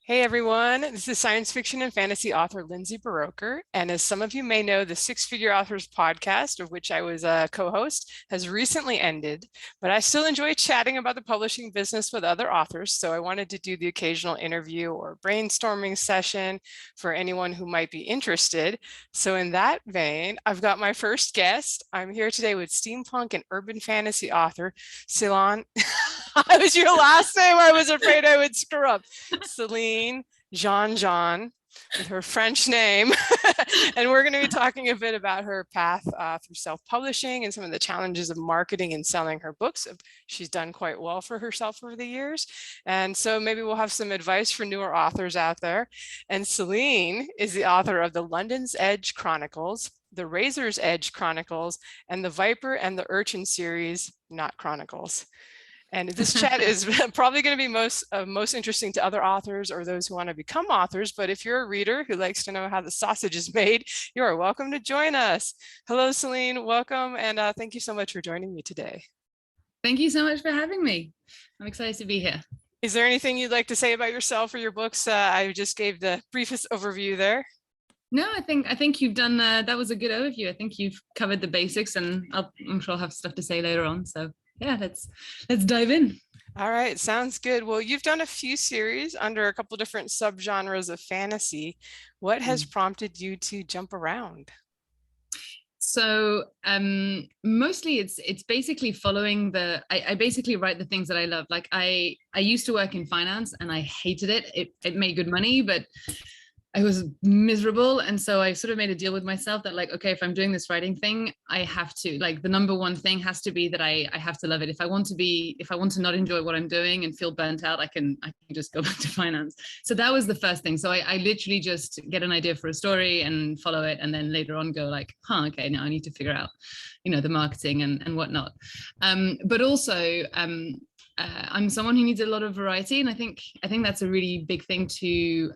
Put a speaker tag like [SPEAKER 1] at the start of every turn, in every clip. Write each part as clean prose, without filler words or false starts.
[SPEAKER 1] Hey everyone, this is science fiction and fantasy author Lindsay Baroker. And as some of you may know, the Six Figure Authors podcast, of which I was a co host, has recently ended. But I still enjoy chatting about the publishing business with other authors. So I wanted to do the occasional interview or brainstorming session for anyone who might be interested. So, in that vein, I've got my first guest. I'm here today with steampunk and urban fantasy author Celine. I was your last name. I was afraid I would screw up. Celine JeanJean with her French name. And we're going to be talking a bit about her path through self-publishing and some of the challenges of marketing and selling her books. She's done quite well for herself over the years. And so maybe we'll have some advice for newer authors out there. And Celine is the author of the London's Edge Chronicles, the Razor's Edge Chronicles, and the Viper and the Urchin series, not Chronicles. And this chat is probably going to be most interesting to other authors or those who want to become authors. But if you're a reader who likes to know how the sausage is made, you are welcome to join us. Hello, Celine. Welcome. And thank you so much for joining me today.
[SPEAKER 2] Thank you so much for having me. I'm excited to be here.
[SPEAKER 1] Is there anything you'd like to say about yourself or your books? I just gave the briefest overview there.
[SPEAKER 2] No, I think you've done, that was a good overview. I think you've covered the basics, and I'm sure I'll have stuff to say later on. So yeah, let's dive in.
[SPEAKER 1] All right, sounds good. Well, you've done a few series under a couple different subgenres of fantasy. What has prompted you to jump around?
[SPEAKER 2] So mostly it's basically following I basically write the things that I love. Like I used to work in finance and I hated it. It made good money, but I was miserable. And so I sort of made a deal with myself that, like, okay, if I'm doing this writing thing, I have to, like, the number one thing has to be that I have to love it. If I want to not enjoy what I'm doing and feel burnt out, I can just go back to finance. So that was the first thing. So I literally just get an idea for a story and follow it. And then later on go like, okay, now I need to figure out, the marketing and whatnot. But also, I'm someone who needs a lot of variety, and I think that's a really big thing to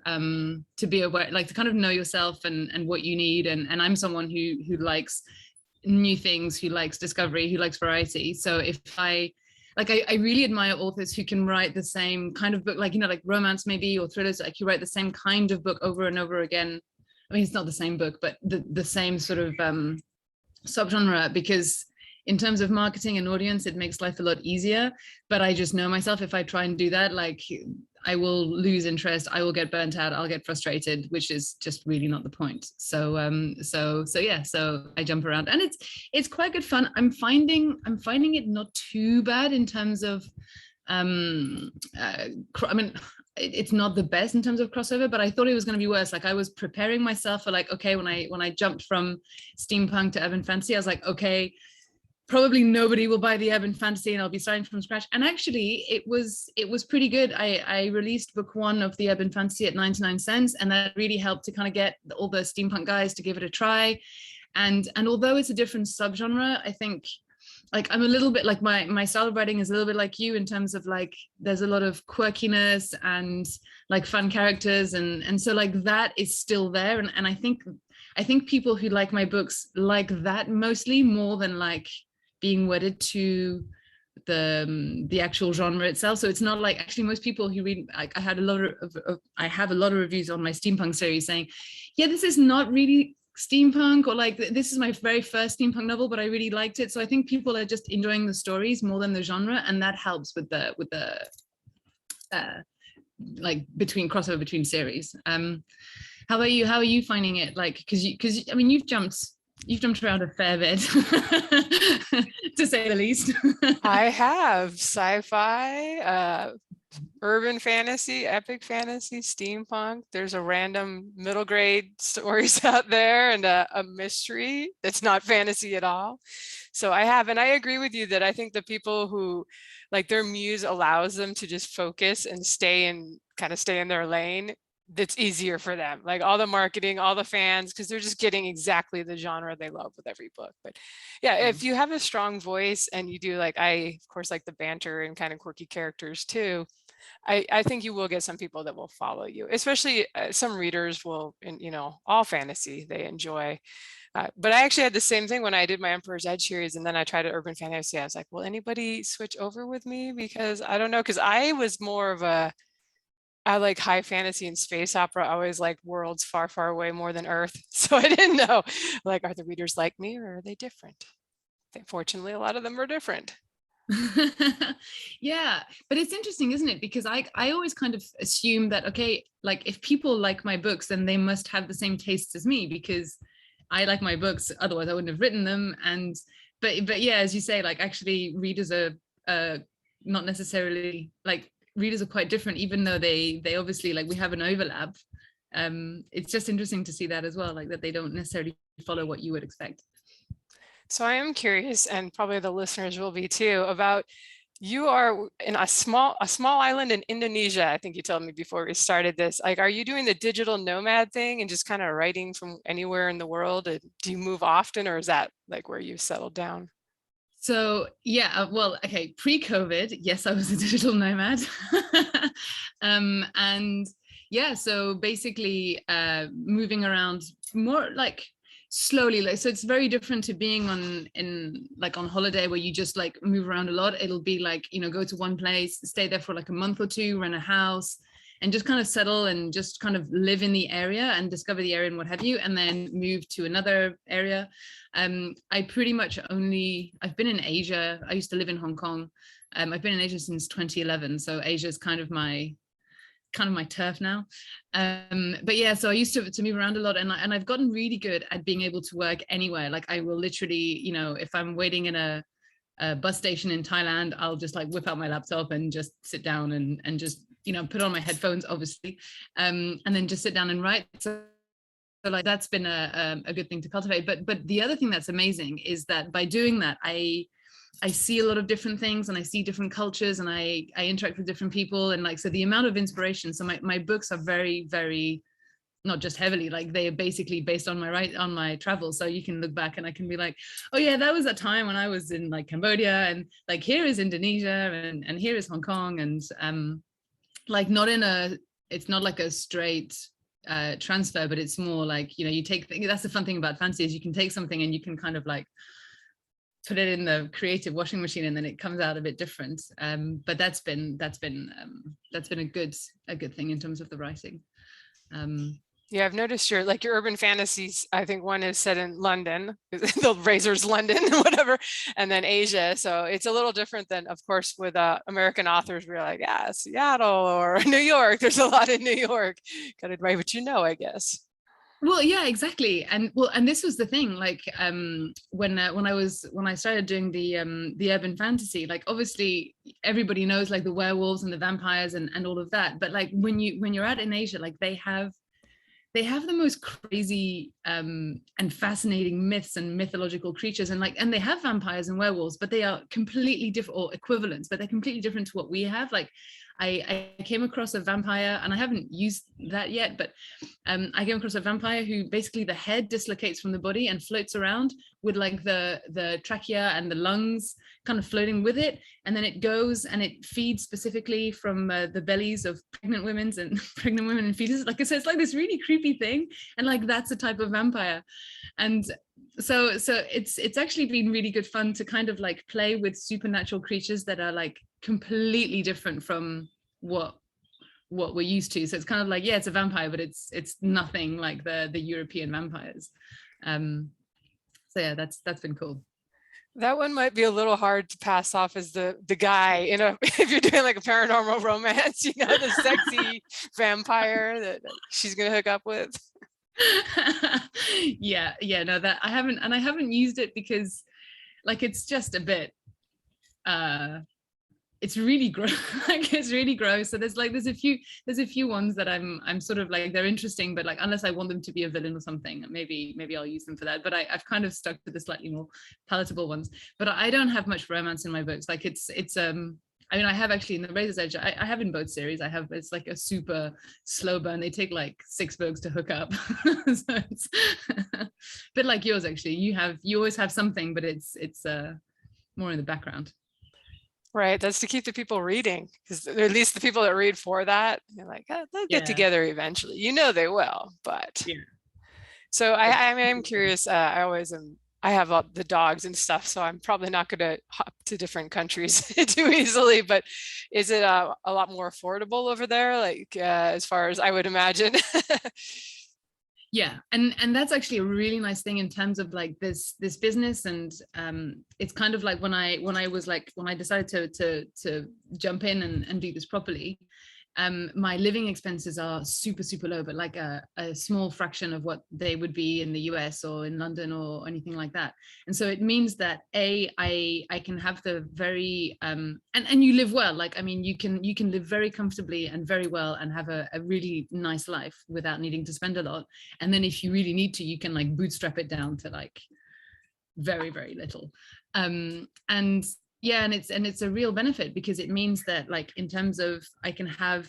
[SPEAKER 2] be aware, like to kind of know yourself and what you need. And I'm someone who likes new things, who likes discovery, who likes variety. So if I really admire authors who can write the same kind of book, like like romance maybe, or thrillers, like you write the same kind of book over and over again. I mean, it's not the same book, but the same sort of subgenre, because in terms of marketing and audience, it makes life a lot easier. But I just know myself, if I try and do that, like I will lose interest, I will get burnt out, I'll get frustrated, which is just really not the point. So I jump around, and it's quite good fun. I'm finding it not too bad in terms of I mean, it's not the best in terms of crossover, but I thought it was going to be worse. Like I was preparing myself for, like, okay, when I jumped from steampunk to urban fantasy, I was like, okay, probably nobody will buy the urban fantasy and I'll be starting from scratch. And actually it was pretty good. I released book one of the urban fantasy at 99 cents, and that really helped to kind of get all the steampunk guys to give it a try. And although it's a different subgenre, I think, like, I'm a little bit like, my style of writing is a little bit like you in terms of, like, there's a lot of quirkiness and like fun characters, and so like that is still there. And I think people who like my books like that mostly, more than like being wedded to the actual genre itself. So it's not like, actually most people who read, like, I have a lot of reviews on my steampunk series saying, yeah, this is not really steampunk, or like, this is my very first steampunk novel, but I really liked it. So I think people are just enjoying the stories more than the genre, and that helps with the like crossover between series. How about you? How are you finding it? Like, because I mean, you've jumped around a fair bit, to say the least.
[SPEAKER 1] I have sci-fi, urban fantasy, epic fantasy, steampunk. There's a random middle grade stories out there, and a mystery that's not fantasy at all. So I have, and I agree with you that I think the people who, like, their muse allows them to just focus and stay in their lane, that's easier for them, like all the marketing, all the fans, because they're just getting exactly the genre they love with every book. But yeah, if you have a strong voice and you do, like, I of course like the banter and kind of quirky characters too, I think you will get some people that will follow you, especially some readers will, all fantasy they enjoy. But I actually had the same thing when I did my Emperor's Edge series, and then I tried urban fantasy. I was like, will anybody switch over with me? Because I don't know, because I was more of a I like high fantasy and space opera. I always like worlds far, far away more than Earth. So I didn't know, like, are the readers like me or are they different? Fortunately, a lot of them are different.
[SPEAKER 2] Yeah, but it's interesting, isn't it? Because I always kind of assume that, okay, like if people like my books, then they must have the same tastes as me because I like my books, otherwise I wouldn't have written them. And but yeah, as you say, like actually readers are not necessarily like readers are quite different, even though they obviously like we have an overlap. It's just interesting to see that as well, like that they don't necessarily follow what you would expect.
[SPEAKER 1] So I am curious, and probably the listeners will be too, about you are in a small island in Indonesia. I think you told me before we started this. Like, are you doing the digital nomad thing and just kind of writing from anywhere in the world? And do you move often, or is that like where you settled down?
[SPEAKER 2] So yeah, well, okay, pre-COVID, yes, I was a digital nomad. And yeah, so basically moving around more like slowly, like so it's very different to being on holiday where you just like move around a lot. It'll be like, go to one place, stay there for like a month or two, rent a house, and just kind of settle and just kind of live in the area and discover the area and what have you, and then move to another area. I've been in Asia. I used to live in Hong Kong. I've been in Asia since 2011, so Asia is kind of my turf now. But yeah, so I used to move around a lot, and I've gotten really good at being able to work anywhere. Like I will literally, if I'm waiting in a bus station in Thailand, I'll just like whip out my laptop and just sit down and just put on my headphones, obviously, and then just sit down and write. So like that's been a good thing to cultivate. But the other thing that's amazing is that by doing that, I see a lot of different things and I see different cultures and I interact with different people, and like so the amount of inspiration. So my books are very, very, not just heavily, like they are basically based on my travels. So you can look back and I can be like, oh yeah, that was a time when I was in like Cambodia, and like here is Indonesia, and here is Hong Kong, and like it's not like a straight transfer, but it's more like you take that's the fun thing about fantasy, is you can take something and you can kind of like put it in the creative washing machine and then it comes out a bit different. But that's been a good thing in terms of the writing.
[SPEAKER 1] Yeah, I've noticed your urban fantasies. I think one is set in London, the Razor's London, whatever, and then Asia. So it's a little different than, of course, with American authors. We're like, yeah, Seattle or New York. There's a lot in New York. Got to write what you know, I guess.
[SPEAKER 2] Well, yeah, exactly. And this was the thing, like when I started doing the urban fantasy, like obviously everybody knows like the werewolves and the vampires and all of that, but like when you're out in Asia, like they have the most crazy and fascinating myths and mythological creatures, and they have vampires and werewolves, but they are completely different, or equivalents, but they're completely different to what we have. Like I came across a vampire, and I haven't used that yet, but I came across a vampire who basically the head dislocates from the body and floats around with like the trachea and the lungs kind of floating with it, and then it goes and it feeds specifically from the bellies of pregnant women and fetuses. Like I said, it's like this really creepy thing, and like that's a type of vampire. And so it's actually been really good fun to kind of like play with supernatural creatures that are like completely different from what we're used to. So it's kind of like, yeah, it's a vampire, but it's nothing like the European vampires. So yeah, that's been cool.
[SPEAKER 1] That one might be a little hard to pass off as the guy if you're doing like a paranormal romance, the sexy vampire that she's gonna hook up with.
[SPEAKER 2] Yeah, no, that I haven't used it because like it's just a bit it's really gross. Like it's really gross. So there's a few ones that I'm sort of like, they're interesting, but like unless I want them to be a villain or something, maybe I'll use them for that. But I've kind of stuck to the slightly more palatable ones. But I don't have much romance in my books. Like it's I mean, I have actually in the Razor's Edge, I have in both series. It's like a super slow burn. They take like 6 books to hook up. So it's a bit like yours, actually. You always have something, but it's more in the background.
[SPEAKER 1] Right, that's to keep the people reading, because at least the people that read for that, they're like, oh, they'll get together eventually. They will, but
[SPEAKER 2] yeah.
[SPEAKER 1] So I mean, I'm curious. I always am. I have the dogs and stuff, so I'm probably not going to hop to different countries too easily. But is it a lot more affordable over there, like as far as I would imagine?
[SPEAKER 2] Yeah, and that's actually a really nice thing in terms of like this business. And it's kind of like when I decided to jump in and do this properly, my living expenses are super low, but like a small fraction of what they would be in the US or in London or anything like that. And so it means that I can have the very and you live well. Like, I mean, you can live very comfortably and very well and have a really nice life without needing to spend a lot. And then if you really need to, you can like bootstrap it down to like very little. And yeah, and it's a real benefit, because it means that like in terms of I can have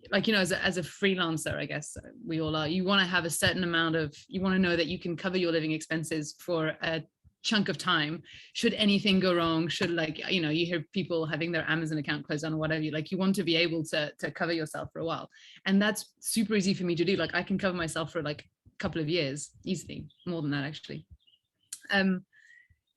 [SPEAKER 2] like, you know, as a freelancer, I guess we all are, you want to have a certain amount of, you want to know that you can cover your living expenses for a chunk of time should anything go wrong, should, like, you know, you hear people having their Amazon account closed down or whatever, like you want to be able to cover yourself for a while. And that's super easy for me to do. Like I can cover myself for like a couple of years easily, more than that actually.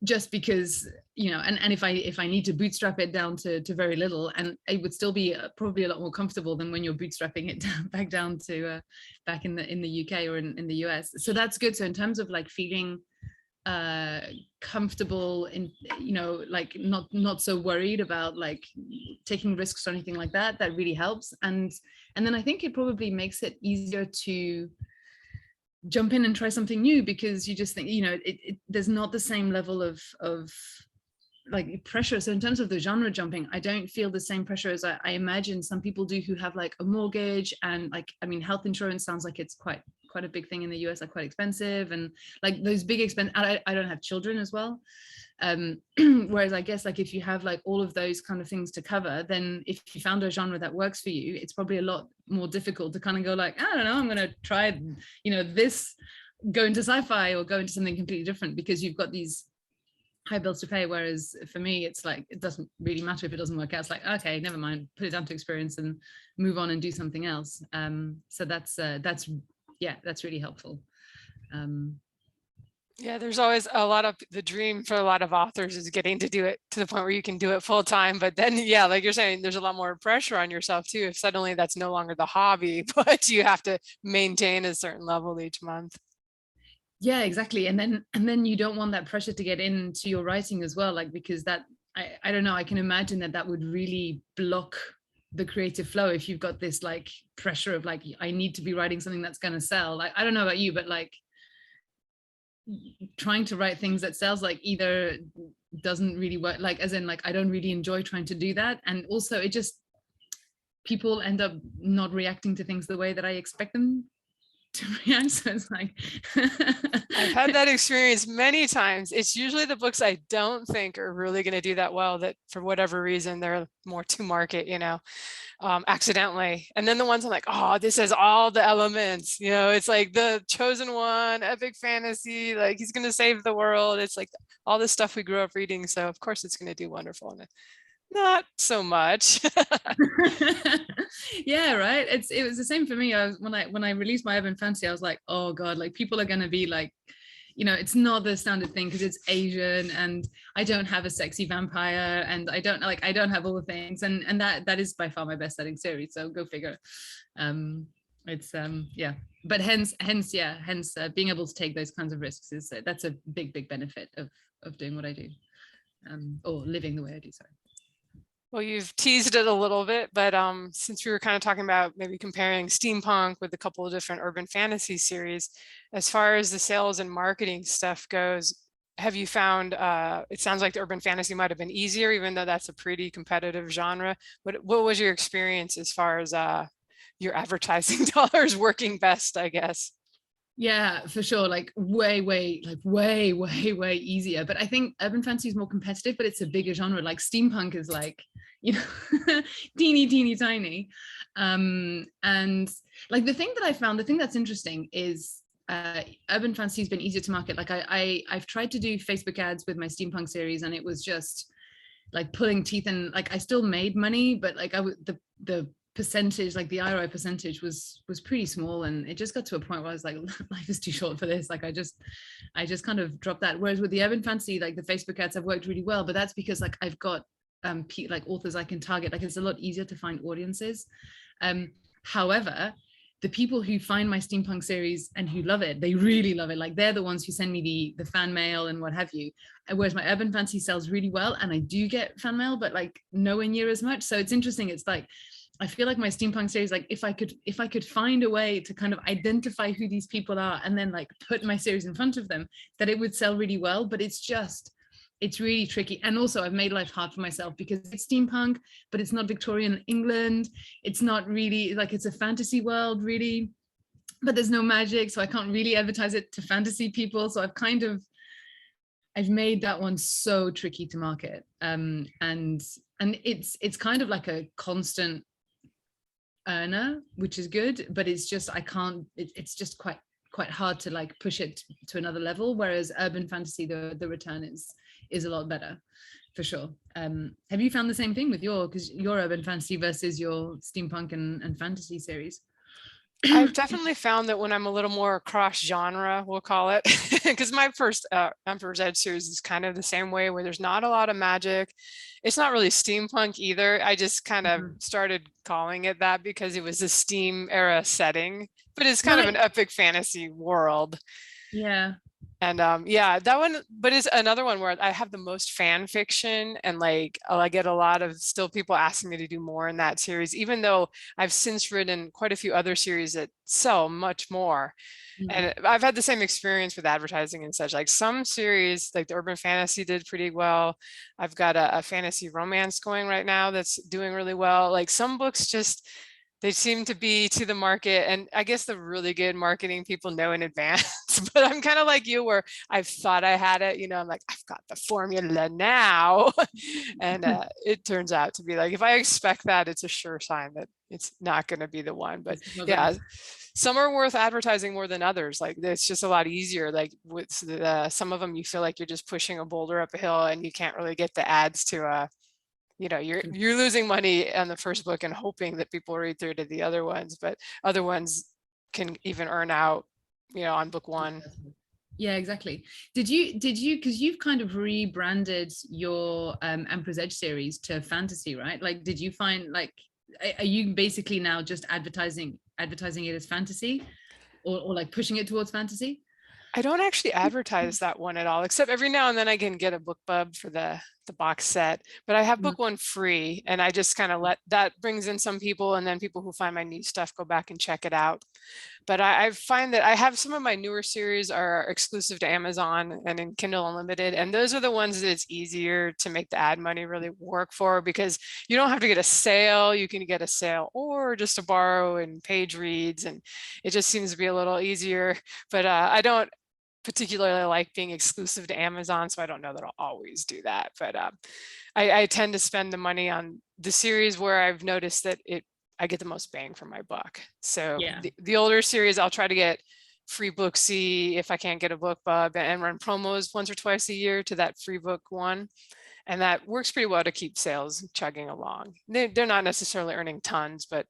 [SPEAKER 2] Just because, you know, and if I need to bootstrap it down to very little, and it would still be probably a lot more comfortable than when you're bootstrapping it back down to back in the UK or in the US. So that's good. So in terms of like feeling comfortable in, you know, like not so worried about like taking risks or anything like that, that really helps. And then I think it probably makes it easier to jump in and try something new, because you just think, you know, there's not the same level of like pressure. So in terms of the genre jumping, I don't feel the same pressure as I imagine some people do who have like a mortgage, and like, I mean, health insurance sounds like it's quite a big thing in the US, like quite expensive, and like those big expense. I don't have children as well. Whereas I guess like if you have like all of those kind of things to cover, then if you found a genre that works for you, it's probably a lot more difficult to kind of go like, I don't know, I'm going to try, you know, this, go into sci-fi or go into something completely different, because you've got these high bills to pay. Whereas for me, it's like, it doesn't really matter if it doesn't work out. It's like, okay, never mind, put it down to experience and move on and do something else. So that's really helpful.
[SPEAKER 1] Yeah, there's always a lot of, the dream for a lot of authors is getting to do it to the point where you can do it full time. But then, yeah, like you're saying, there's a lot more pressure on yourself too, if suddenly that's no longer the hobby, but you have to maintain a certain level each month.
[SPEAKER 2] Yeah, exactly. And then you don't want that pressure to get into your writing as well, like, because that, I don't know, I can imagine that would really block the creative flow if you've got this like pressure of like, I need to be writing something that's going to sell. Like, I don't know about you, but like trying to write things that sells like either doesn't really work, like as in like I don't really enjoy trying to do that. And also it just, people end up not reacting to things the way that I expect them to react. So it's like
[SPEAKER 1] I've had that experience many times. It's usually the books I don't think are really going to do that well, that for whatever reason they're more to market, you know, accidentally. And then the ones I'm like, oh, this has all the elements, you know, it's like the chosen one, epic fantasy, like he's going to save the world. It's like all the stuff we grew up reading. So of course it's going to do wonderful. And not so much.
[SPEAKER 2] Yeah, right. It was the same for me. When I released my urban fantasy, I was like, oh god, like people are gonna be like, you know, it's not the standard thing because it's Asian and I don't have a sexy vampire and I don't have all the things, and that is by far my best selling series. So go figure. It's yeah, but hence being able to take those kinds of risks is that's a big benefit of doing what I do, or living the way I do. Sorry.
[SPEAKER 1] Well, you've teased it a little bit, but since we were kind of talking about maybe comparing steampunk with a couple of different urban fantasy series, as far as the sales and marketing stuff goes, have you found, it sounds like the urban fantasy might have been easier, even though that's a pretty competitive genre. What was your experience as far as your advertising dollars working best, I guess?
[SPEAKER 2] Yeah, for sure. Like way easier. But I think urban fantasy is more competitive, but it's a bigger genre. Like steampunk is like, you know, teeny tiny. And like the thing that's interesting is urban fantasy has been easier to market. Like I've tried to do Facebook ads with my steampunk series, and it was just like pulling teeth. And like I still made money, but like the percentage, like the ROI percentage was pretty small, and it just got to a point where I was like, life is too short for this. Like I just kind of dropped that. Whereas with the urban fantasy, like the Facebook ads have worked really well, but that's because like I've got like authors I can target. Like it's a lot easier to find audiences. However, the people who find my steampunk series and who love it, they really love it. Like they're the ones who send me the fan mail and what have you. Whereas my urban fantasy sells really well, and I do get fan mail, but like nowhere near as much. So it's interesting. It's like, I feel like my steampunk series, like if I could find a way to kind of identify who these people are and then like put my series in front of them, that it would sell really well. But it's really tricky. And also I've made life hard for myself because it's steampunk, but it's not Victorian England. It's not really like, it's a fantasy world really, but there's no magic. So I can't really advertise it to fantasy people. So I've made that one so tricky to market. And it's kind of like a constant earner, which is good, but it's just, it's just quite hard to like push it to another level. Whereas urban fantasy, the return is a lot better for sure. Have you found the same thing with your urban fantasy versus your steampunk and fantasy series?
[SPEAKER 1] I've definitely found that when I'm a little more cross genre, we'll call it, because my first Emperor's Edge series is kind of the same way, where there's not a lot of magic. It's not really steampunk either. I just kind of started calling it that because it was a steam era setting, but it's kind of an epic fantasy world.
[SPEAKER 2] Yeah.
[SPEAKER 1] And yeah, that one, but it's another one where I have the most fan fiction, and like I get a lot of still people asking me to do more in that series, even though I've since written quite a few other series that sell much more. And I've had the same experience with advertising and such. Like some series, like the urban fantasy did pretty well. I've got a fantasy romance going right now that's doing really well. Like some books just, they seem to be to the market, and I guess the really good marketing people know in advance. But I'm kind of like you, where I've thought I had it, you know, I'm like, I've got the formula now. And it turns out to be like, if I expect that, it's a sure sign that it's not going to be the one. But yeah, some are worth advertising more than others. Like it's just a lot easier. Like with some of them, you feel like you're just pushing a boulder up a hill and you can't really get the ads to you know, you're losing money on the first book and hoping that people read through to the other ones, but other ones can even earn out, you know, on book one.
[SPEAKER 2] Yeah, exactly. Did you, because you've kind of rebranded your Emperor's Edge series to fantasy, right? Like, did you find, like, are you basically now just advertising it as fantasy, or like pushing it towards fantasy?
[SPEAKER 1] I don't actually advertise that one at all, except every now and then I can get a book bub for the box set, but I have book one free, and I just kind of let that brings in some people, and then people who find my new stuff go back and check it out. But I find that I have some of my newer series are exclusive to Amazon and in Kindle Unlimited, and those are the ones that it's easier to make the ad money really work for, because you don't have to get a sale. You can get a sale or just to borrow and page reads, and it just seems to be a little easier. But I don't particularly like being exclusive to Amazon, so I don't know that I'll always do that. But I tend to spend the money on the series where I've noticed that I get the most bang for my buck. So yeah, the older series, I'll try to get free Booksy if I can't get a book bub, and run promos once or twice a year to that free book one. And that works pretty well to keep sales chugging along. They're not necessarily earning tons, but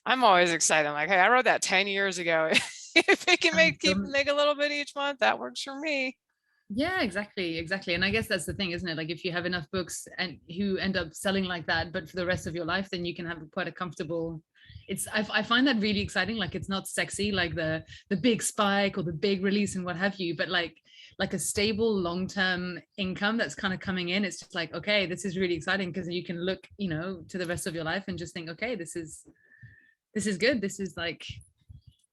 [SPEAKER 1] I'm always excited. I'm like, hey, I wrote that 10 years ago. If it can make a little bit each month, that works for me.
[SPEAKER 2] Yeah, exactly. And I guess that's the thing, isn't it? Like if you have enough books and who end up selling like that, but for the rest of your life, then you can have quite a comfortable, I find that really exciting. Like it's not sexy, like the big spike or the big release and what have you, but like a stable long-term income that's kind of coming in. It's just like, okay, this is really exciting, because you can look, you know, to the rest of your life and just think, okay, this is good. This is like,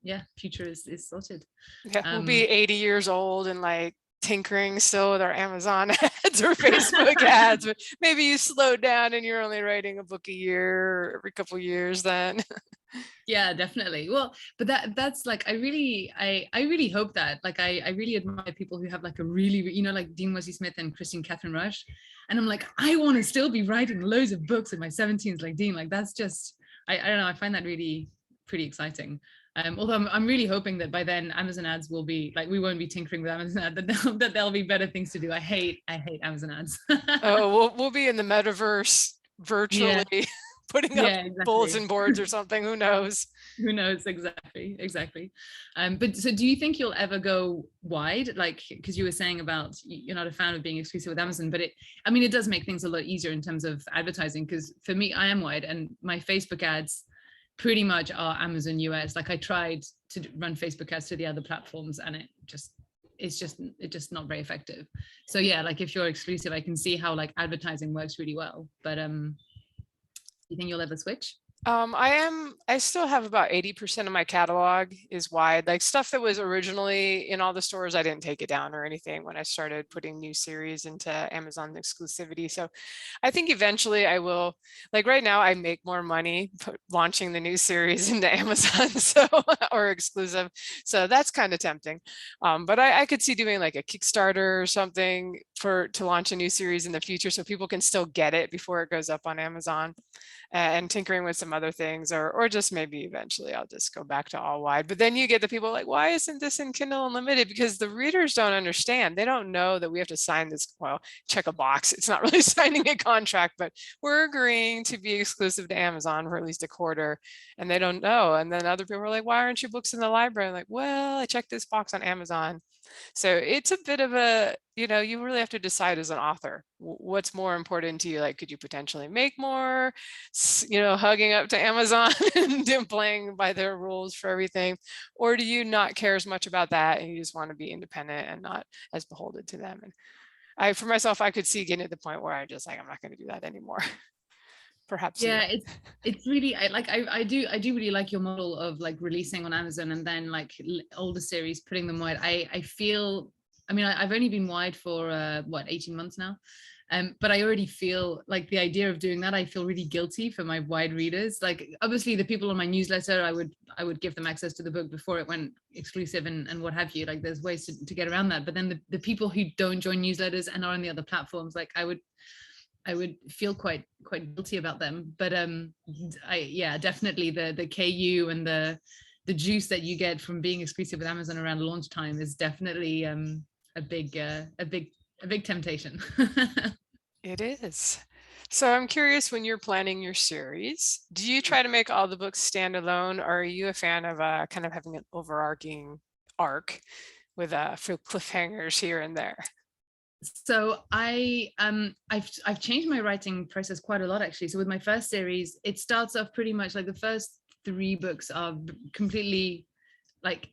[SPEAKER 2] yeah, future is sorted.
[SPEAKER 1] Yeah, we'll be 80 years old and like tinkering still with our Amazon ads or Facebook ads, but maybe you slow down and you're only writing a book a year, every couple of years then.
[SPEAKER 2] Yeah, definitely. Well, but that's like, I really hope that, like, I really admire people who have like a really, you know, like Dean Wesley Smith and Christine Catherine Rush. And I'm like, I want to still be writing loads of books in my 17s like Dean. Like that's just, I don't know, I find that really pretty exciting. Although I'm really hoping that by then Amazon ads will be like, we won't be tinkering with Amazon ads, that there'll be better things to do. I hate Amazon ads.
[SPEAKER 1] Oh, we'll be in the metaverse virtually putting up
[SPEAKER 2] Yeah, exactly.
[SPEAKER 1] bulletin boards or something. Who knows?
[SPEAKER 2] Who knows? Exactly. But so do you think you'll ever go wide? Like, because you were saying about you're not a fan of being exclusive with Amazon, but it does make things a lot easier in terms of advertising. Because for me, I am wide, and my Facebook ads pretty much are Amazon US. Like, I tried to run Facebook ads to the other platforms, and it's just not very effective. So yeah, like if you're exclusive, I can see how like advertising works really well. But you think you'll ever switch?
[SPEAKER 1] I still have about 80% of my catalog is wide, like stuff that was originally in all the stores. I didn't take it down or anything when I started putting new series into Amazon exclusivity. So I think eventually I will, like right now I make more money launching the new series into Amazon, so or exclusive. So that's kind of tempting. But I could see doing like a Kickstarter or something to launch a new series in the future so people can still get it before it goes up on Amazon, and tinkering with some other things, or just maybe eventually I'll just go back to all wide. But then you get the people like, why isn't this in Kindle Unlimited? Because the readers don't understand. They don't know that we have to sign this, well, check a box. It's not really signing a contract, but we're agreeing to be exclusive to Amazon for at least a quarter, and they don't know. And then other people are like, why aren't your books in the library? I'm like, well, I checked this box on Amazon. So it's a bit of a, you really have to decide as an author, what's more important to you. Like, could you potentially make more, hugging up to Amazon and playing by their rules for everything? Or do you not care as much about that and you just want to be independent and not as beholden to them? And for myself, I could see getting to the point where I'm not going to do that anymore. Perhaps.
[SPEAKER 2] Yeah, it's really I do really like your model of like releasing on Amazon and then like older series putting them wide. I feel, I've only been wide for 18 months now, but I already feel like the idea of doing that, I feel really guilty for my wide readers. Like, obviously the people on my newsletter, I would give them access to the book before it went exclusive and what have you. Like, there's ways to get around that. But then the people who don't join newsletters and are on the other platforms, like I would feel quite guilty about them. But definitely the KU and the juice that you get from being exclusive with Amazon around launch time is definitely a big temptation.
[SPEAKER 1] It is. So I'm curious, when you're planning your series, do you try to make all the books stand alone, or are you a fan of kind of having an overarching arc with cliffhangers here and there?
[SPEAKER 2] So I've changed my writing process quite a lot, actually. So with my first series, it starts off pretty much like the first 3 books are completely like,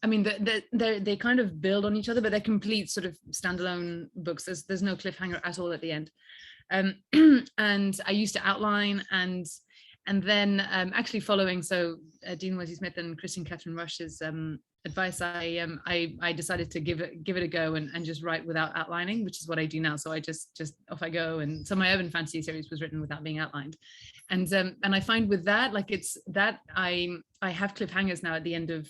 [SPEAKER 2] they kind of build on each other, but they're complete sort of standalone books. There's no cliffhanger at all at the end. And I used to outline and then actually following Dean Wesley Smith and Christine Catherine Rush's advice, I decided to give it a go and just write without outlining, which is what I do now. So I just off I go. And so my urban fantasy series was written without being outlined, and I find with that, like, it's that I have cliffhangers now at the end of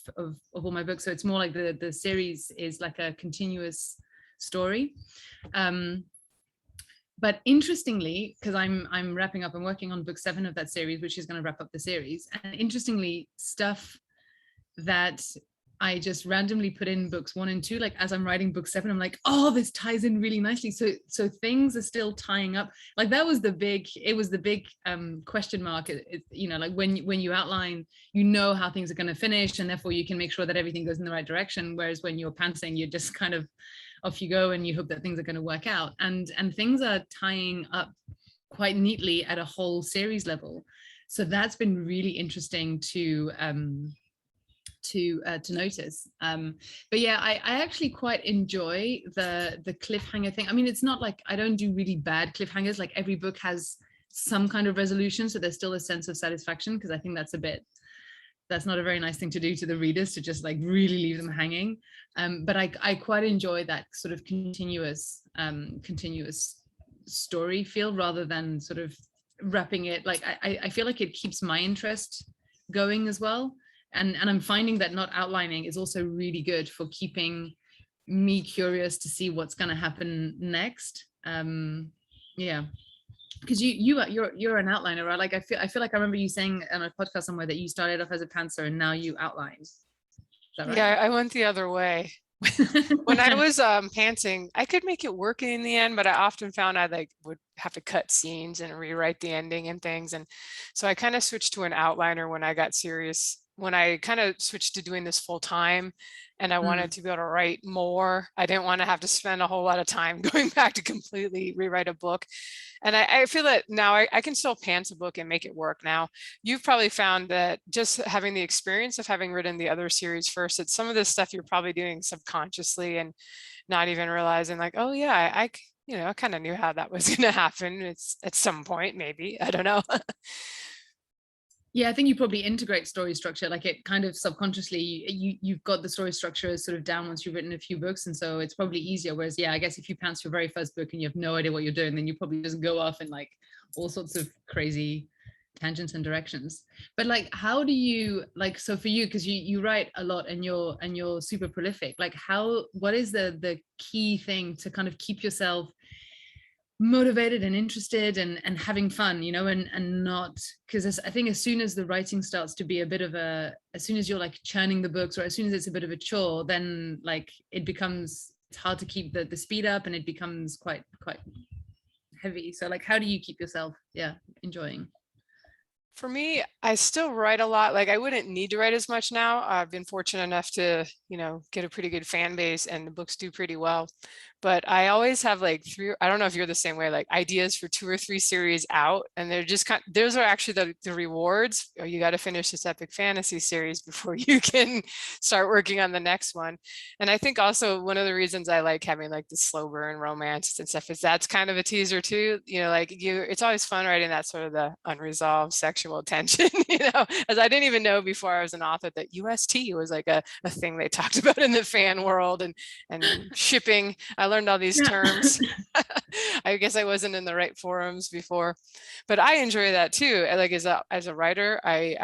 [SPEAKER 2] all my books. So it's more like the series is like a continuous story. But interestingly, because I'm wrapping up, I'm working on book 7 of that series, which is going to wrap up the series. And interestingly, stuff that I just randomly put in books 1 and 2, like as I'm writing book 7, I'm like, oh, this ties in really nicely. So things are still tying up. Like, that was the big question mark. Like when you outline, how things are going to finish, and therefore you can make sure that everything goes in the right direction. Whereas when you're pantsing, you're just kind of off you go and you hope that things are going to work out. And things are tying up quite neatly at a whole series level. So that's been really interesting to notice. But yeah, I actually quite enjoy the cliffhanger thing. It's not like I don't do really bad cliffhangers. Like, every book has some kind of resolution, so there's still a sense of satisfaction, because I think that's not a very nice thing to do to the readers, to just like really leave them hanging. But I quite enjoy that sort of continuous story feel, rather than sort of wrapping it. Like, I feel like it keeps my interest going as well. And I'm finding that not outlining is also really good for keeping me curious to see what's going to happen next. Yeah, because you're an outliner, right? Like, I feel like I remember you saying on a podcast somewhere that you started off as a pantser and now you outline. Is that right?
[SPEAKER 1] Yeah, I went the other way. When I was pantsing, I could make it work in the end, but I often found I like would have to cut scenes and rewrite the ending and things. And so I kind of switched to an outliner when I got serious, when I kind of switched to doing this full time, and I wanted to be able to write more. I didn't want to have to spend a whole lot of time going back to completely rewrite a book. And I feel that now I can still pants a book and make it work now. You've probably found that just having the experience of having written the other series first, that some of this stuff you're probably doing subconsciously and not even realizing like, oh yeah, you know, I kind of knew how that was going to happen. It's at some point, maybe, I don't know.
[SPEAKER 2] Yeah, I think you probably integrate story structure, like it kind of subconsciously, you've got the story structure sort of down once you've written a few books, and so it's probably easier. Whereas, yeah, I guess if you pants your very first book and you have no idea what you're doing, then you probably just go off in like all sorts of crazy tangents and directions. But like, how do you like? So for you, because you write a lot and you're super prolific. Like, what is the key thing to kind of keep yourself motivated and interested and having fun, you know, and not, because I think as soon as the writing starts to be a bit of a, as soon as you're like churning the books, or as soon as it's a bit of a chore, then like it's hard to keep the speed up, and it becomes quite heavy. So like, how do you keep yourself enjoying?
[SPEAKER 1] For me, I still write a lot. Like I wouldn't need to write as much now. I've been fortunate enough to, you know, get a pretty good fan base and the books do pretty well. But I always have like I don't know if you're the same way, like ideas for 2 or 3 series out. And they're just those are actually the rewards. Oh, you got to finish this epic fantasy series before you can start working on the next one. And I think also one of the reasons I like having like the slow burn romance and stuff is that's kind of a teaser too. You know, like it's always fun writing that sort of the unresolved sexual tension, you know, as I didn't even know before I was an author that UST was like a thing they talked about in the fan world, and shipping. I learned all these terms. I guess I wasn't in the right forums before, but I enjoy that too. Like as a writer, I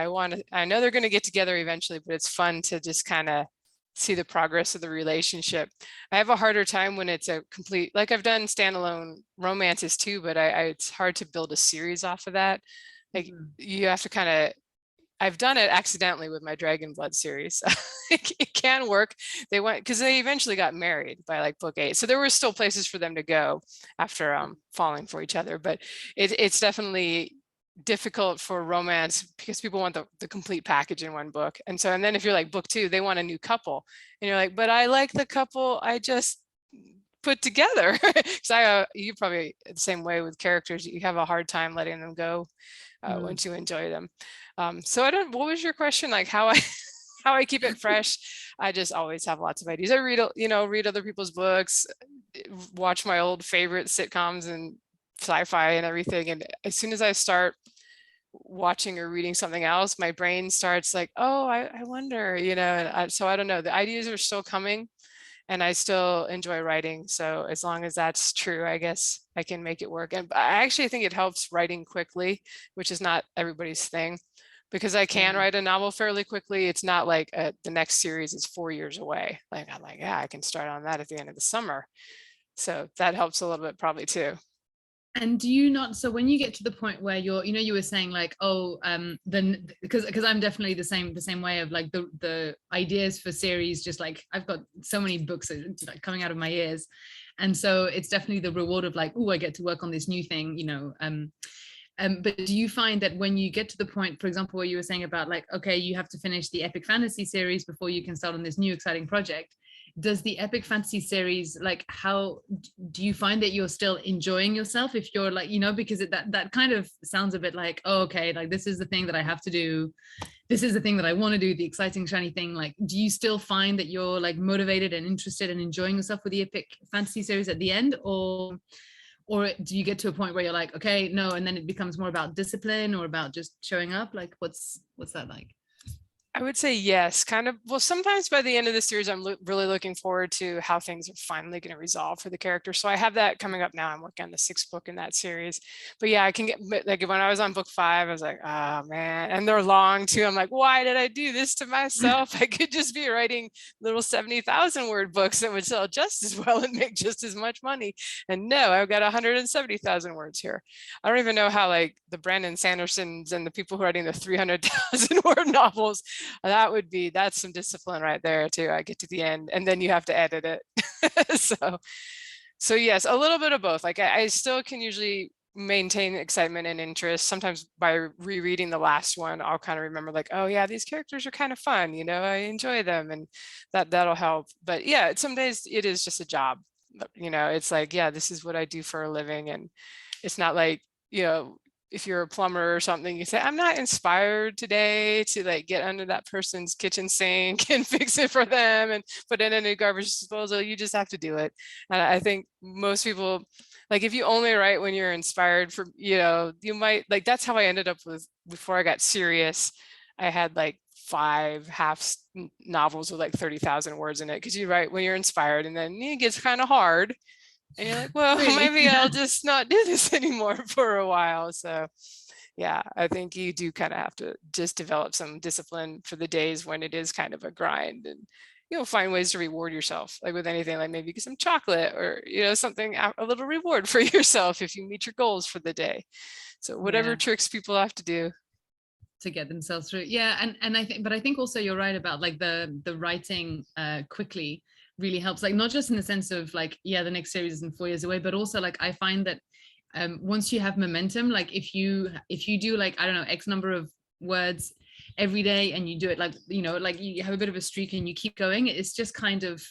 [SPEAKER 1] know they're going to get together eventually, but it's fun to just kind of see the progress of the relationship. I have a harder time when it's a complete, like I've done standalone romances too, but it's hard to build a series off of that. Like you have to kind of, I've done it accidentally with my Dragon Blood series. It can work. They went, because they eventually got married by like book 8. So there were still places for them to go after falling for each other. But it's definitely difficult for romance because people want the complete package in one book. And then if you're like book 2, they want a new couple. And you're like, but I like the couple I just put together. Because you probably the same way with characters, you have a hard time letting them go once you enjoy them. So what was your question? Like how I keep it fresh? I just always have lots of ideas. I read other people's books, watch my old favorite sitcoms and sci-fi and everything. And as soon as I start watching or reading something else, my brain starts like, oh, I wonder, you know, and so I don't know. The ideas are still coming and I still enjoy writing. So as long as that's true, I guess I can make it work. And I actually think it helps writing quickly, which is not everybody's thing, because I can write a novel fairly quickly. It's not like the next series is 4 years away. Like I'm like, yeah, I can start on that at the end of the summer. So that helps a little bit probably too.
[SPEAKER 2] And do you not, so when you get to the point where you're, you know, you were saying like, oh, then because I'm definitely the same way of like the ideas for series, just like I've got so many books like coming out of my ears. And so it's definitely the reward of like, oh, I get to work on this new thing, you know. But do you find that when you get to the point, for example, where you were saying about like, okay, you have to finish the epic fantasy series before you can start on this new exciting project, does the epic fantasy series, like, how do you find that you're still enjoying yourself if you're like, you know, because that kind of sounds a bit like, oh, okay, like this is the thing that I have to do, this is the thing that I want to do, the exciting shiny thing. Like, do you still find that you're like motivated and interested and enjoying yourself with the epic fantasy series at the end, or do you get to a point where you're like, okay, no, and then it becomes more about discipline or about just showing up? Like, what's that like?
[SPEAKER 1] I would say yes, kind of. Well, sometimes by the end of the series, I'm really looking forward to how things are finally going to resolve for the character. So I have that coming up now. I'm working on the 6th book in that series. But yeah, I can get, like when I was on book 5, I was like, oh man, and they're long too. I'm like, why did I do this to myself? I could just be writing little 70,000 word books that would sell just as well and make just as much money. And no, I've got 170,000 words here. I don't even know how like the Brandon Sandersons and the people who are writing the 300,000 word novels, That's some discipline right there too. I get to the end and then you have to edit it. So yes, a little bit of both. Like I still can usually maintain excitement and interest. Sometimes by rereading the last one, I'll kind of remember like, oh yeah, these characters are kind of fun, I enjoy them, and that'll help. But yeah, some days it is just a job. It's like, yeah, this is what I do for a living. And it's not like, if you're a plumber or something, you say, I'm not inspired today to like get under that person's kitchen sink and fix it for them and put it in a garbage disposal. You just have to do it. And I think most people, like if you only write when you're inspired for, you might, like that's how I ended up with, before I got serious, I had like 5 half novels with like 30,000 words in it, because you write when you're inspired, and then it gets kind of hard. And you're like, well,
[SPEAKER 2] Really?
[SPEAKER 1] maybe I'll just not do this anymore for a while. So yeah, I think you do kind of have to just develop some discipline for the days when it is kind of a grind, and find ways to reward yourself, like with anything, like maybe get some chocolate or something, a little reward for yourself if you meet your goals for the day. So whatever tricks people have to do
[SPEAKER 2] to get themselves through. Yeah. And I think also you're right about like the writing quickly really helps, like not just in the sense of like, yeah, the next series isn't 4 years away, but also like I find that once you have momentum, like if you do like, I don't know, X number of words every day, and you do it like, like you have a bit of a streak and you keep going, it's just kind of,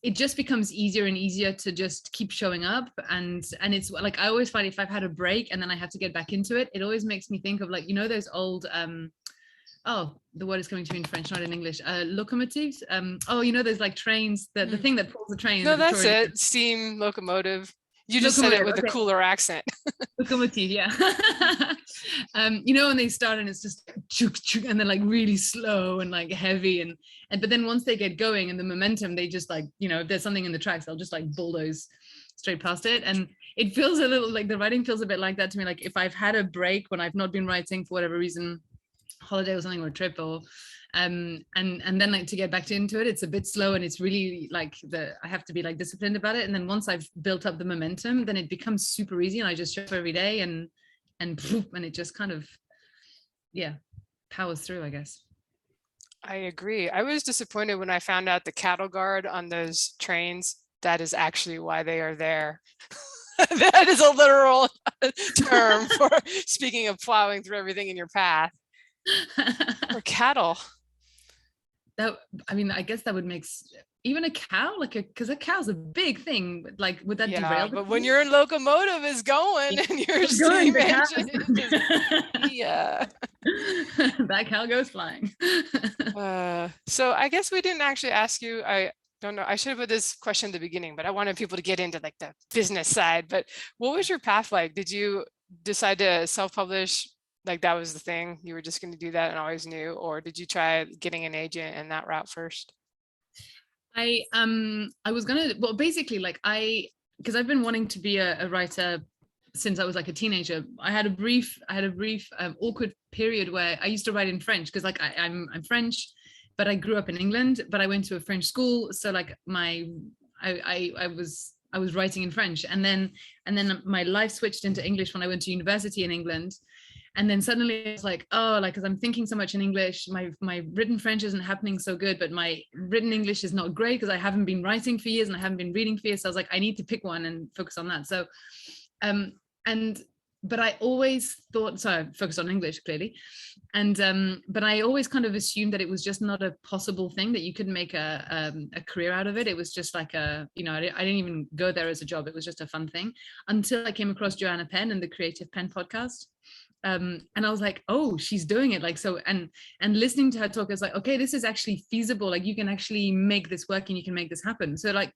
[SPEAKER 2] it just becomes easier and easier to just keep showing up. And it's like, I always find if I've had a break and then I have to get back into it, it always makes me think of like, those old the word is coming to me in French, not in English. Locomotives. Those like trains, the thing that pulls the train.
[SPEAKER 1] No, that's it. Steam locomotive. You just said it with a cooler accent.
[SPEAKER 2] Locomotive, yeah. When they start and it's just chuk, chuk, and they're like really slow and like heavy, and but then once they get going and the momentum, they just like, if there's something in the tracks, they'll just like bulldoze straight past it. And it feels a little like the writing feels a bit like that to me. Like if I've had a break when I've not been writing for whatever reason, holiday or something, or a trip, or and then like to get back into it, it's a bit slow, and it's really like I have to be like disciplined about it. And then once I've built up the momentum, then it becomes super easy, and I just show up every day, and it just kind of powers through, I guess.
[SPEAKER 1] I agree. I was disappointed when I found out the cattle guard on those trains, that is actually why they are there. That is a literal term for speaking of plowing through everything in your path. Or cattle.
[SPEAKER 2] I guess that would make even a cow, like because a cow's a big thing. Like, would that derail?
[SPEAKER 1] But when your locomotive is going and your steam engine,
[SPEAKER 2] that cow goes flying.
[SPEAKER 1] So I guess we didn't actually ask you. I don't know. I should have put this question at the beginning, but I wanted people to get into like the business side. But what was your path like? Did you decide to self-publish? Like that was the thing, you were just going to do that and always knew, or did you try getting an agent and that route first?
[SPEAKER 2] I was gonna, well, basically like because I've been wanting to be a writer since I was like a teenager. I had a brief awkward period where I used to write in French, because like I'm French, but I grew up in England, but I went to a French school, so like I was writing in French, and then my life switched into English when I went to university in England. And then suddenly it's like, oh, like, because I'm thinking so much in English, my written French isn't happening so good, but my written English is not great because I haven't been writing for years and I haven't been reading for years. So I was like, I need to pick one and focus on that. So, but I always thought, so I focused on English clearly. And, but I always kind of assumed that it was just not a possible thing, that you could make a career out of it. It was just like I didn't even go there as a job. It was just a fun thing, until I came across Joanna Penn and the Creative Penn podcast. And I was like, oh, she's doing it. Like, so, and listening to her talk, I was like, okay, this is actually feasible. Like, you can actually make this work and you can make this happen. So like,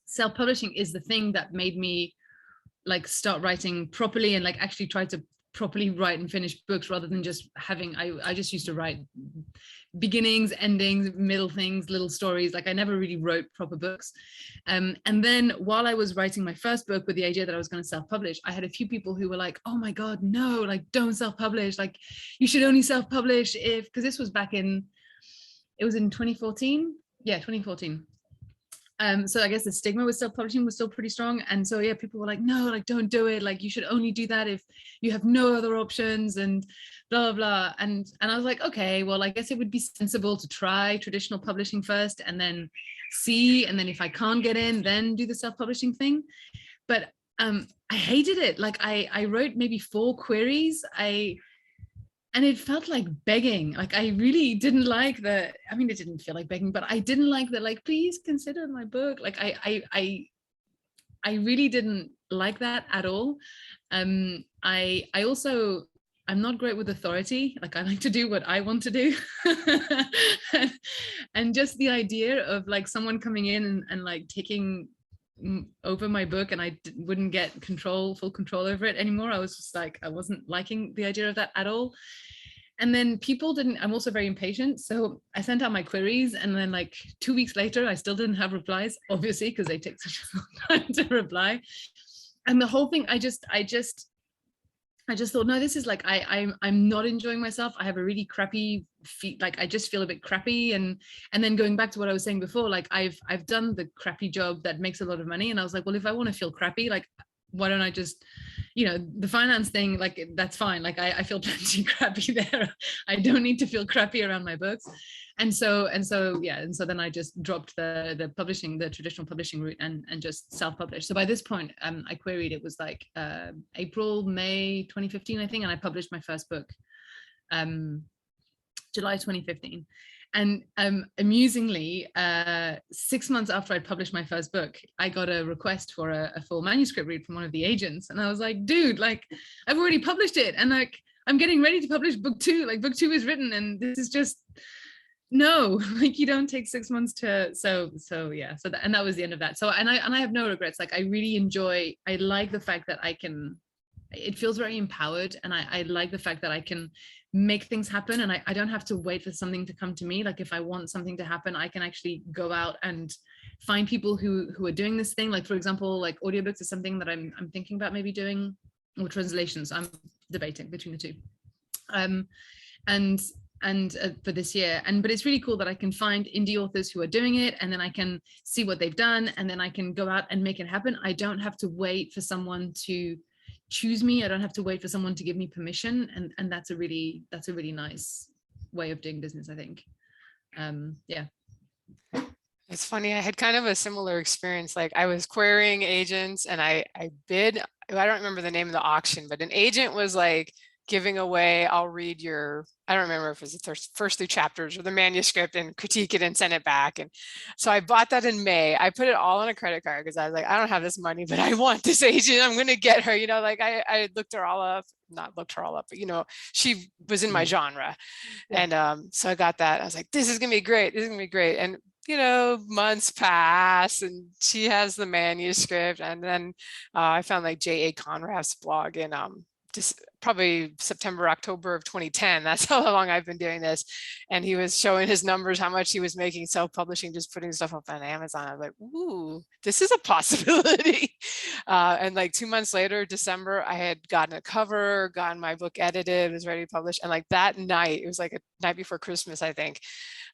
[SPEAKER 2] self-publishing is the thing that made me like start writing properly and like actually try to properly write and finish books, rather than just having, I just used to write beginnings, endings, middle things, little stories. Like I never really wrote proper books. And then while I was writing my first book with the idea that I was going to self-publish, I had a few people who were like, oh my God, no, like don't self-publish. Like you should only self-publish because this was back in, it was in 2014. Yeah, 2014. So I guess the stigma with self-publishing was still pretty strong. And so yeah, people were like, no, like don't do it. Like you should only do that if you have no other options and blah, blah, blah. And I was like, okay, well, I guess it would be sensible to try traditional publishing first and then see. And then if I can't get in, then do the self-publishing thing. But I hated it. Like I wrote maybe 4 queries. And it felt like begging. Like I really didn't like I mean, it didn't feel like begging, but I didn't like that, like, please consider my book. Like I really didn't like that at all. I also, I'm not great with authority. Like I like to do what I want to do. And just the idea of like someone coming in and like taking over my book, and I wouldn't get full control over it anymore. I was just like, I wasn't liking the idea of that at all. And then people didn't, I'm also very impatient. So I sent out my queries, and then like 2 weeks later, I still didn't have replies, obviously, because they take such a long time to reply. And the whole thing, I just thought, no, this is like, I'm not enjoying myself. I have a really crappy like I just feel a bit crappy. And then going back to what I was saying before, like I've done the crappy job that makes a lot of money. And I was like, well, if I want to feel crappy, like, why don't I just, the finance thing, like, that's fine. Like I feel plenty crappy there. I don't need to feel crappy around my books. And so then I just dropped the publishing, the traditional publishing route, and just self-published. So by this point, I queried, it was like April, May 2015, I think, and I published my first book, July 2015. And amusingly, 6 months after I published my first book, I got a request for a full manuscript read from one of the agents. And I was like, dude, like, I've already published it. And like, I'm getting ready to publish book 2. Like, book 2 is written, and this is just, no, like, you don't take 6 months to, and that was the end of that. So, and I have no regrets. Like, I really I like the fact that it feels very empowered. And I like the fact that I can make things happen, and I don't have to wait for something to come to me. Like if I want something to happen, I can actually go out and find people who are doing this thing. Like, for example, like audiobooks is something that I'm thinking about maybe doing, or translations. I'm debating between the two. For this year, but it's really cool that I can find indie authors who are doing it, and then I can see what they've done, and then I can go out and make it happen. I don't have to wait for someone to choose me. I don't have to wait for someone to give me permission, and that's a really nice way of doing business, I think. Yeah.
[SPEAKER 1] It's funny, I had kind of a similar experience. Like I was querying agents, and I bid, I don't remember the name of the auction, but an agent was like giving away, I'll read your, I don't remember if it was the first 3 chapters or the manuscript, and critique it and send it back. And so I bought that in May. I put it all on a credit card because I was like, I don't have this money, but I want this agent. I'm going to get her, like I looked her all up, not looked her all up, but she was in my genre. Yeah. And so I got that. I was like, this is going to be great. This is going to be great. And months pass, and she has the manuscript. And then I found like J.A. Conrad's blog in just probably September, October of 2010. That's how long I've been doing this. And he was showing his numbers, how much he was making self-publishing, just putting stuff up on Amazon. I was like, ooh, this is a possibility. And like 2 months later, December, I had gotten a cover, gotten my book edited, was ready to publish. And like that night, it was like a night before Christmas, I think,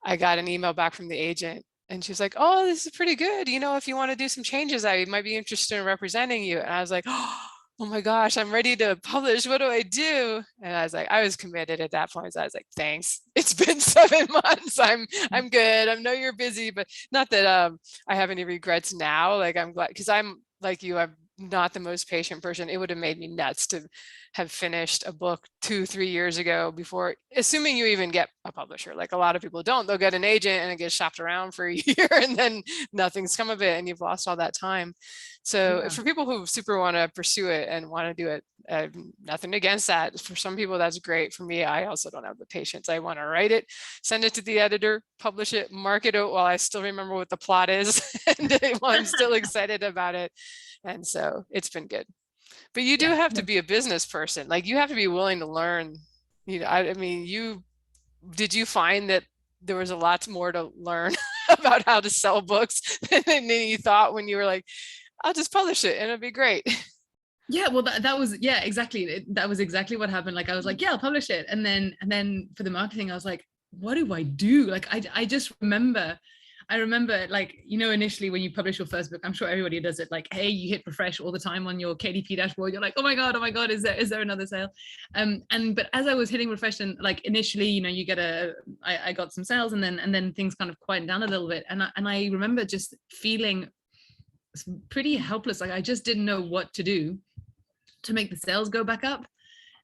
[SPEAKER 1] I got an email back from the agent. And she was like, oh, this is pretty good. If you want to do some changes, I might be interested in representing you. And I was like, oh my gosh, I'm ready to publish. What do I do? And I was like, I was committed at that point. So I was like, thanks. It's been 7 months. I'm good. I know you're busy, but not that I have any regrets now. Like I'm glad, because I'm like you, I'm not the most patient person. It would have made me nuts to have finished a book 2-3 years ago before, assuming you even get a publisher. Like a lot of people don't. They'll get an agent and it gets shopped around for a year, and then nothing's come of it, and you've lost all that time. So for people who super want to pursue it and want to do it, nothing against that. For some people, that's great. For me, I also don't have the patience. I want to write it, send it to the editor, publish it, market it while I still remember what the plot is, and while I'm still excited about it. And so it's been good. But you do have to be a business person. Like you have to be willing to learn. I mean, did you find that there was a lot more to learn about how to sell books than you thought when you were like, I'll just publish it and it'll be great?
[SPEAKER 2] Yeah, well, that was, exactly. That was exactly what happened. Like, I was like, yeah, I'll publish it. And then for the marketing, I was like, what do I do? Like, I just remember I remember, like, initially when you publish your first book, I'm sure everybody does it, like, hey, you hit refresh all the time on your KDP dashboard. You're like, oh my God, is there another sale? But as I was hitting refresh, and like initially, you get I got some sales, and then things kind of quietened down a little bit. And I remember just feeling pretty helpless. Like I just didn't know what to do to make the sales go back up.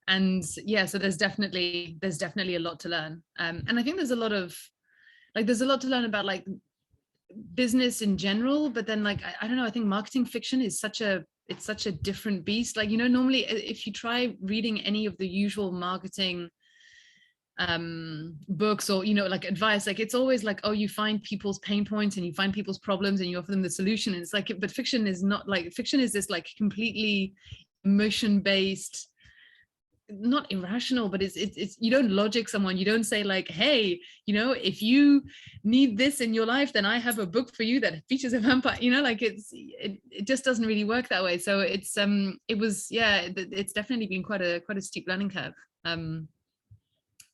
[SPEAKER 2] And yeah, so there's definitely a lot to learn. And I think there's a lot to learn about like business in general, but then like I don't know, I think marketing fiction is such a different beast. Like, normally if you try reading any of the usual marketing books, or like advice, like it's always like, oh, you find people's pain points and you find people's problems and you offer them the solution. And it's like, but fiction is not like, fiction is this like completely emotion based, not irrational, but it's you don't logic someone. You don't say like, hey, if you need this in your life, then I have a book for you that features a vampire. Like it just doesn't really work that way. So it's definitely been quite a steep learning curve.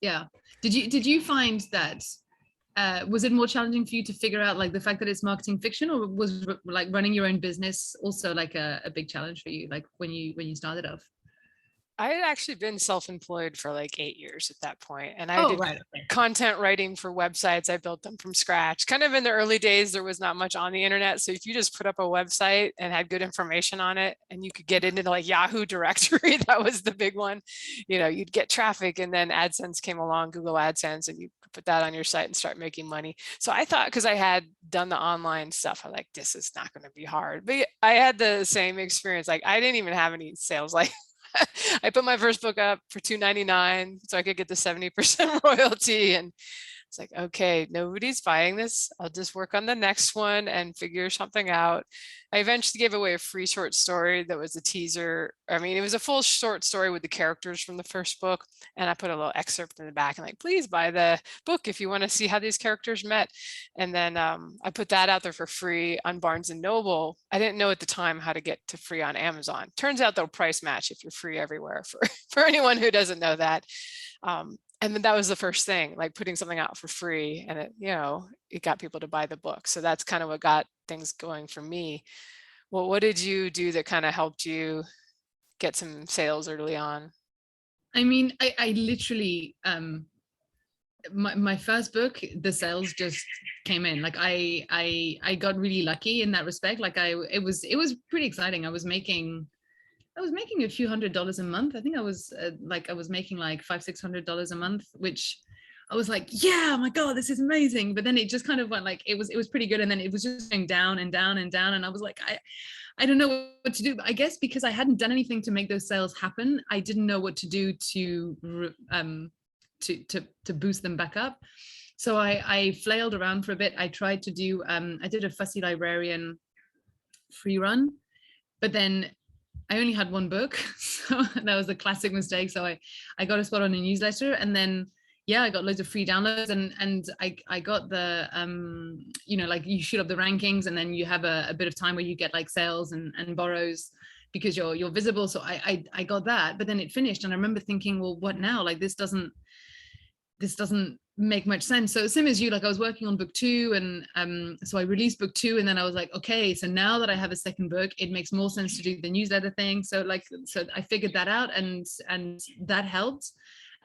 [SPEAKER 2] Yeah. Did you find that was it more challenging for you to figure out like the fact that it's marketing fiction, or was like running your own business also like a big challenge for you, like when you started off?
[SPEAKER 1] I had actually been self-employed for like 8 years at that point, and I
[SPEAKER 2] Oh,
[SPEAKER 1] did
[SPEAKER 2] right. Okay.
[SPEAKER 1] content writing for websites. I built them from scratch. Kind of in the early days, there was not much on the internet. So if you just put up a website and had good information on it, and you could get into like Yahoo directory, that was the big one. You'd get traffic, and then AdSense came along, Google AdSense, and you could put that on your site and start making money. So I thought, because I had done the online stuff, I'm like, this is not going to be hard. But I had the same experience. Like I didn't even have any sales. Like I put my first book up for $2.99 so I could get the 70% royalty. And it's like, okay, nobody's buying this. I'll just work on the next one and figure something out. I eventually gave away a free short story that was a teaser. I mean, it was a full short story with the characters from the first book. And I put a little excerpt in the back and like, please buy the book if you want to see how these characters met. And then I put that out there for free on Barnes and Noble. I didn't know at the time how to get to free on Amazon. Turns out they'll price match if you're free everywhere, for anyone who doesn't know that. And then that was the first thing, like putting something out for free, and it got people to buy the book. So that's kind of what got things going for me. Well, what did you do that kind of helped you get some sales early on?
[SPEAKER 2] I mean, I literally, my first book, the sales just came in. Like I got really lucky in that respect. Like it was pretty exciting. I was making a few $100s a month. I think I was making like $500-600 a month, which I was like, yeah, oh my God, this is amazing. But then it just kind of went like, it was pretty good. And then it was just going down and down and down. And I was like, I don't know what to do. But I guess because I hadn't done anything to make those sales happen, I didn't know what to do to boost them back up. So I flailed around for a bit. I tried to do, I did a Fussy Librarian free run, but then I only had one book. So that was a classic mistake. So I got a spot on a newsletter, and then, yeah, I got loads of free downloads, and I got the, like you shoot up the rankings, and then you have a bit of time where you get like sales and borrows because you're visible. So I got that, but then it finished. And I remember thinking, well, what now? Like this doesn't make much sense. So same as you, like I was working on book 2, and so I released book 2, and then I was like, okay, so now that I have a second book, it makes more sense to do the newsletter thing. So I figured that out, and that helped.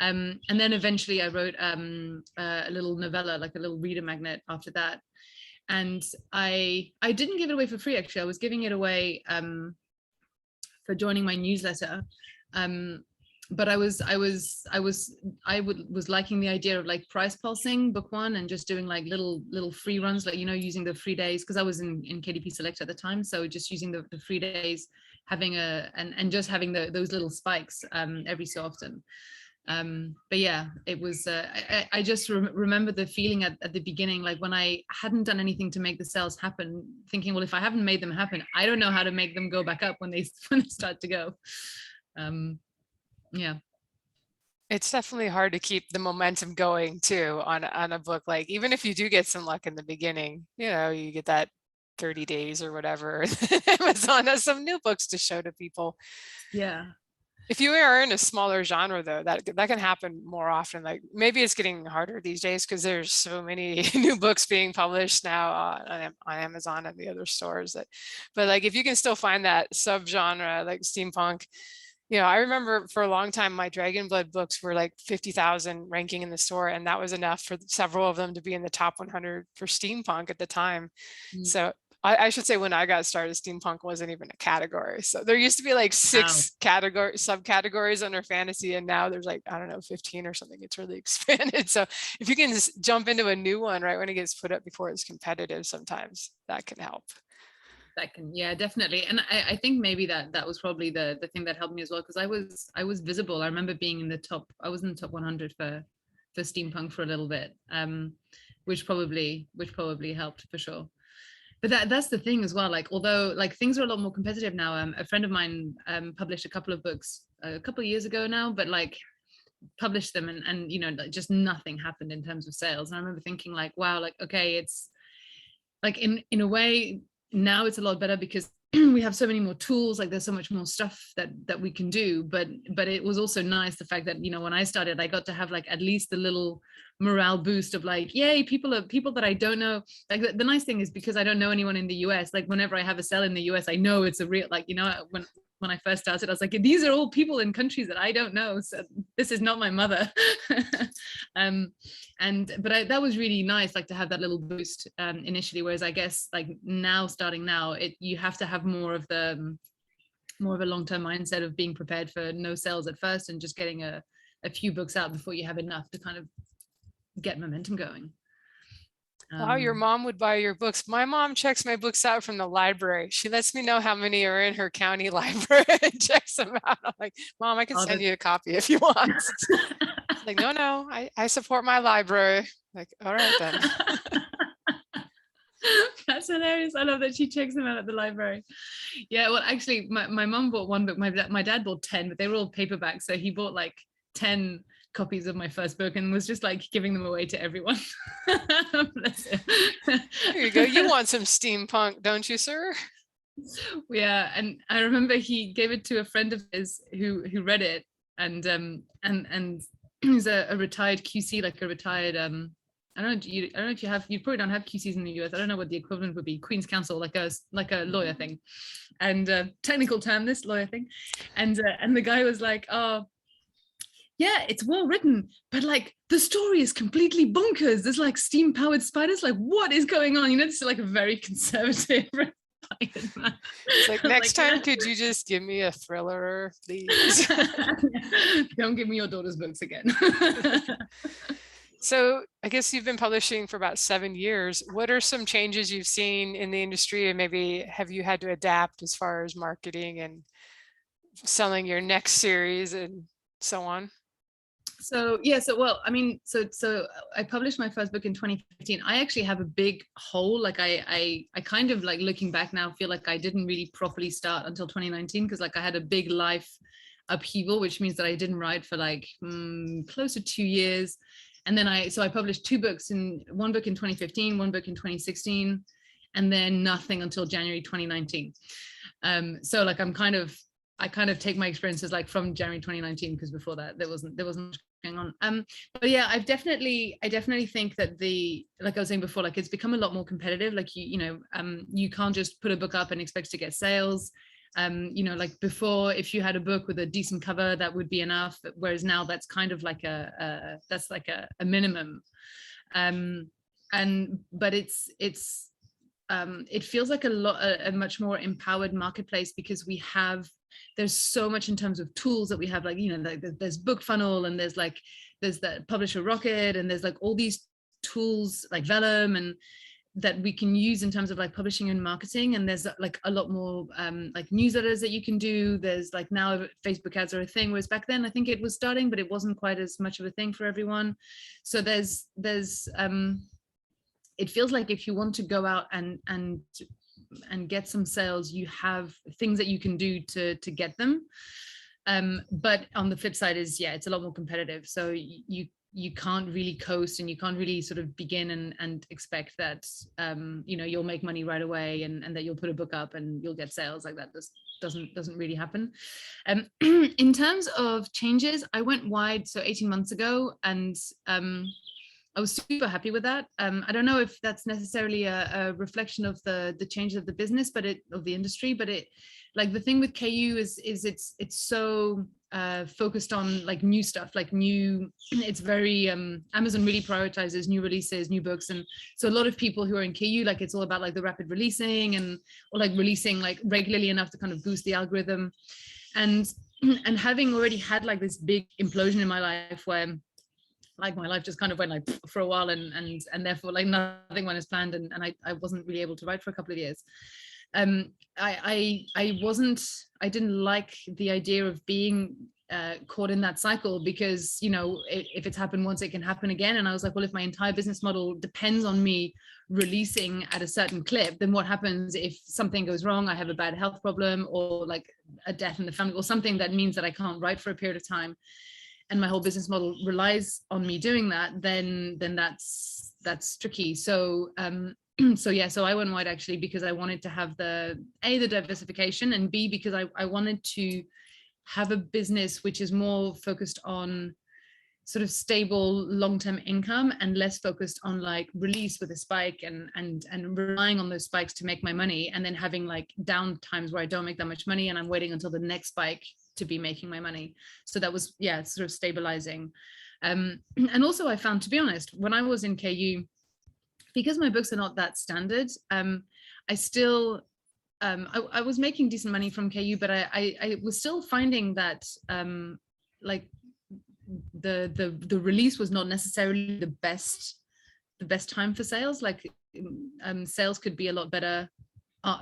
[SPEAKER 2] And then eventually I wrote a little novella, like a little reader magnet after that. And I didn't give it away for free, actually. I was giving it away for joining my newsletter. But I was liking the idea of like price pulsing book 1 and just doing like little free runs, like, using the free days, because I was in KDP Select at the time. So just using the free days, having and just having those little spikes every so often. But yeah, it was, I just remember the feeling at the beginning, like when I hadn't done anything to make the sales happen, thinking, well, if I haven't made them happen, I don't know how to make them go back up when they start to go. Yeah,
[SPEAKER 1] It's definitely hard to keep the momentum going too on a book. Like even if you do get some luck in the beginning, you get that 30 days or whatever. Amazon has some new books to show to people.
[SPEAKER 2] yeah.
[SPEAKER 1] If you are in a smaller genre, though, that can happen more often. Like maybe it's getting harder these days because there's so many new books being published now on Amazon and the other stores. But like if you can still find that subgenre like steampunk, I remember for a long time my Dragon Blood books were like 50,000 ranking in the store, and that was enough for several of them to be in the top 100 for steampunk at the time. So I should say when I got started, steampunk wasn't even a category. So there used to be like 6 subcategories under fantasy, and now there's like, I don't know, 15 or something. It's really expanded. So if you can just jump into a new one right when it gets put up before it's competitive, sometimes that can help.
[SPEAKER 2] Yeah, definitely. And I think maybe that was probably the thing that helped me as well, because I was visible. I remember being in the top, I was in the top 100 for steampunk for a little bit, which probably helped for sure. But that's the thing as well. Like, although like things are a lot more competitive now. A friend of mine published a couple of books a couple of years ago now, but like published them and just nothing happened in terms of sales. And I remember thinking like, wow, like, okay, it's like in a way now it's a lot better because we have so many more tools, like there's so much more stuff that we can do, but it was also nice the fact that when I started I got to have like at least a little morale boost of like, yay, people that I don't know. Like the nice thing is, because I don't know anyone in the US, like whenever I have a sale in the US, I know it's a real, like when I first started, I was like, these are all people in countries that I don't know, so this is not my mother. That was really nice, like to have that little boost initially, whereas I guess like starting now, you have to have more of a long-term mindset of being prepared for no sales at first and just getting a few books out before you have enough to kind of get momentum going.
[SPEAKER 1] Wow, your mom would buy your books. My mom checks my books out from the library. She lets me know how many are in her county library and checks them out. I'm like, Mom, I can send you a copy if you want. Like, no, I support my library. Like, all right then.
[SPEAKER 2] That's hilarious. I love that she checks them out at the library. Yeah, well, actually, my mom bought one book. My dad bought 10, but they were all paperbacks. So he bought like 10 copies of my first book and was just like giving them away to everyone. Bless him.
[SPEAKER 1] Here you go. You want some steampunk, don't you, sir?
[SPEAKER 2] Yeah, and I remember he gave it to a friend of his who read it, and he's a retired QC, like a retired I don't know if you probably don't have QCs in the US. I don't know what the equivalent would be. Queen's Counsel, like a lawyer thing, and technical term, this lawyer thing, and the guy was like, oh, yeah, it's well written, but like the story is completely bonkers. There's like steam powered spiders. Like, what is going on? It's like a very conservative.
[SPEAKER 1] It's like, next time, could you just give me a thriller, please?
[SPEAKER 2] Don't give me your daughter's books again.
[SPEAKER 1] So I guess you've been publishing for about 7 years. What are some changes you've seen in the industry, and maybe have you had to adapt as far as marketing and selling your next series and so on?
[SPEAKER 2] So I published my first book in 2015. I actually have a big hole. Like I kind of, like, looking back now, feel like I didn't really properly start until 2019, because like I had a big life upheaval, which means that I didn't write for like close to 2 years. And then I published 2 books, one book in 2015, one book in 2016, and then nothing until January 2019. So like I kind of take my experiences like from January 2019, because before that there wasn't much going on. But yeah, I definitely think that like I was saying before, like it's become a lot more competitive. Like you can't just put a book up and expect to get sales. Like before, if you had a book with a decent cover, that would be enough, whereas now that's kind of like a minimum. But it feels like a much more empowered marketplace, because there's so much in terms of tools that we have, like there's Book Funnel, and there's the Publisher Rocket, and there's like all these tools like Vellum and that we can use in terms of like publishing and marketing. And there's like a lot more like newsletters that you can do. There's like now Facebook ads are a thing, whereas back then I think it was starting, but it wasn't quite as much of a thing for everyone. So there's it feels like if you want to go out and get some sales, you have things that you can do to get them. But on the flip side is, yeah, it's a lot more competitive. So you can't really coast, and you can't really sort of begin and expect that you'll make money right away, and that you'll put a book up and you'll get sales. Like that just doesn't really happen. In terms of changes, I went wide, so 18 months ago, and I was super happy with that. I don't know if that's necessarily a reflection of the changes of the business, but of the industry. But it, like, the thing with KU is it's so focused on like new stuff, like new. It's very Amazon really prioritizes new releases, new books, and so a lot of people who are in KU, like, it's all about like the rapid releasing, or like releasing like regularly enough to kind of boost the algorithm, and having already had like this big implosion in my life where, like, my life just kind of went like for a while, and therefore like nothing went as planned, and I wasn't really able to write for a couple of years. I didn't like the idea of being caught in that cycle, because if it's happened once, it can happen again. And I was like, well, if my entire business model depends on me releasing at a certain clip, then what happens if something goes wrong? I have a bad health problem, or like a death in the family, or something that means that I can't write for a period of time, and my whole business model relies on me doing that, then that's tricky. So so I went wide, actually, because I wanted to have the diversification, and B, because I wanted to have a business which is more focused on sort of stable long-term income, and less focused on like release with a spike, and relying on those spikes to make my money, and then having like down times where I don't make that much money, and I'm waiting until the next spike to be making my money. So that was, sort of stabilizing. And also I found, to be honest, when I was in KU, because my books are not that standard, I still I was making decent money from KU, but I was still finding that like the release was not necessarily the best time for sales. Like sales could be a lot better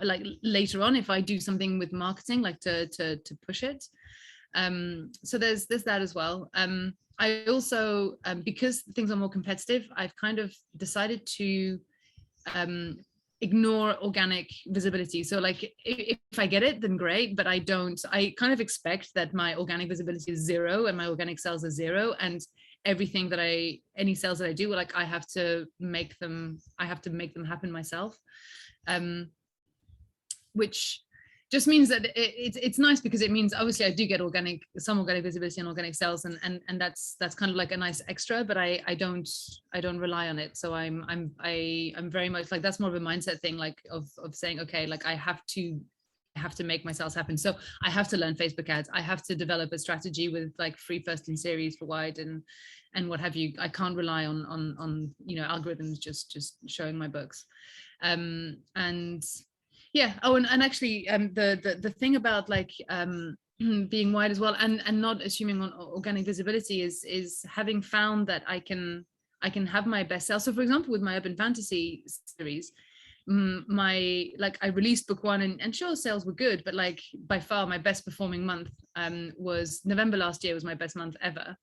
[SPEAKER 2] like later on, if I do something with marketing, like to push it. So there's that as well. I also, because things are more competitive, I've kind of decided to ignore organic visibility. So like if I get it, then great, but I kind of expect that my organic visibility is 0 and my organic sales are 0, and everything that any sales that I do, like I have to make them happen myself. Which just means that it's nice, because it means obviously I do get some organic visibility and organic sales, and that's kind of like a nice extra, but I don't rely on it. So I'm very much like, that's more of a mindset thing, like of saying, okay, like I have to make my sales happen. So I have to learn Facebook ads. I have to develop a strategy with like free first in series for wide and what have you. I can't rely on algorithms just showing my books. And yeah. Oh, and actually, the thing about like being wide as well, and not assuming on organic visibility, is having found that I can have my best sales. So for example, with my urban fantasy series, I released book 1, and sure, sales were good, but like by far my best performing month was November last year, was my best month ever.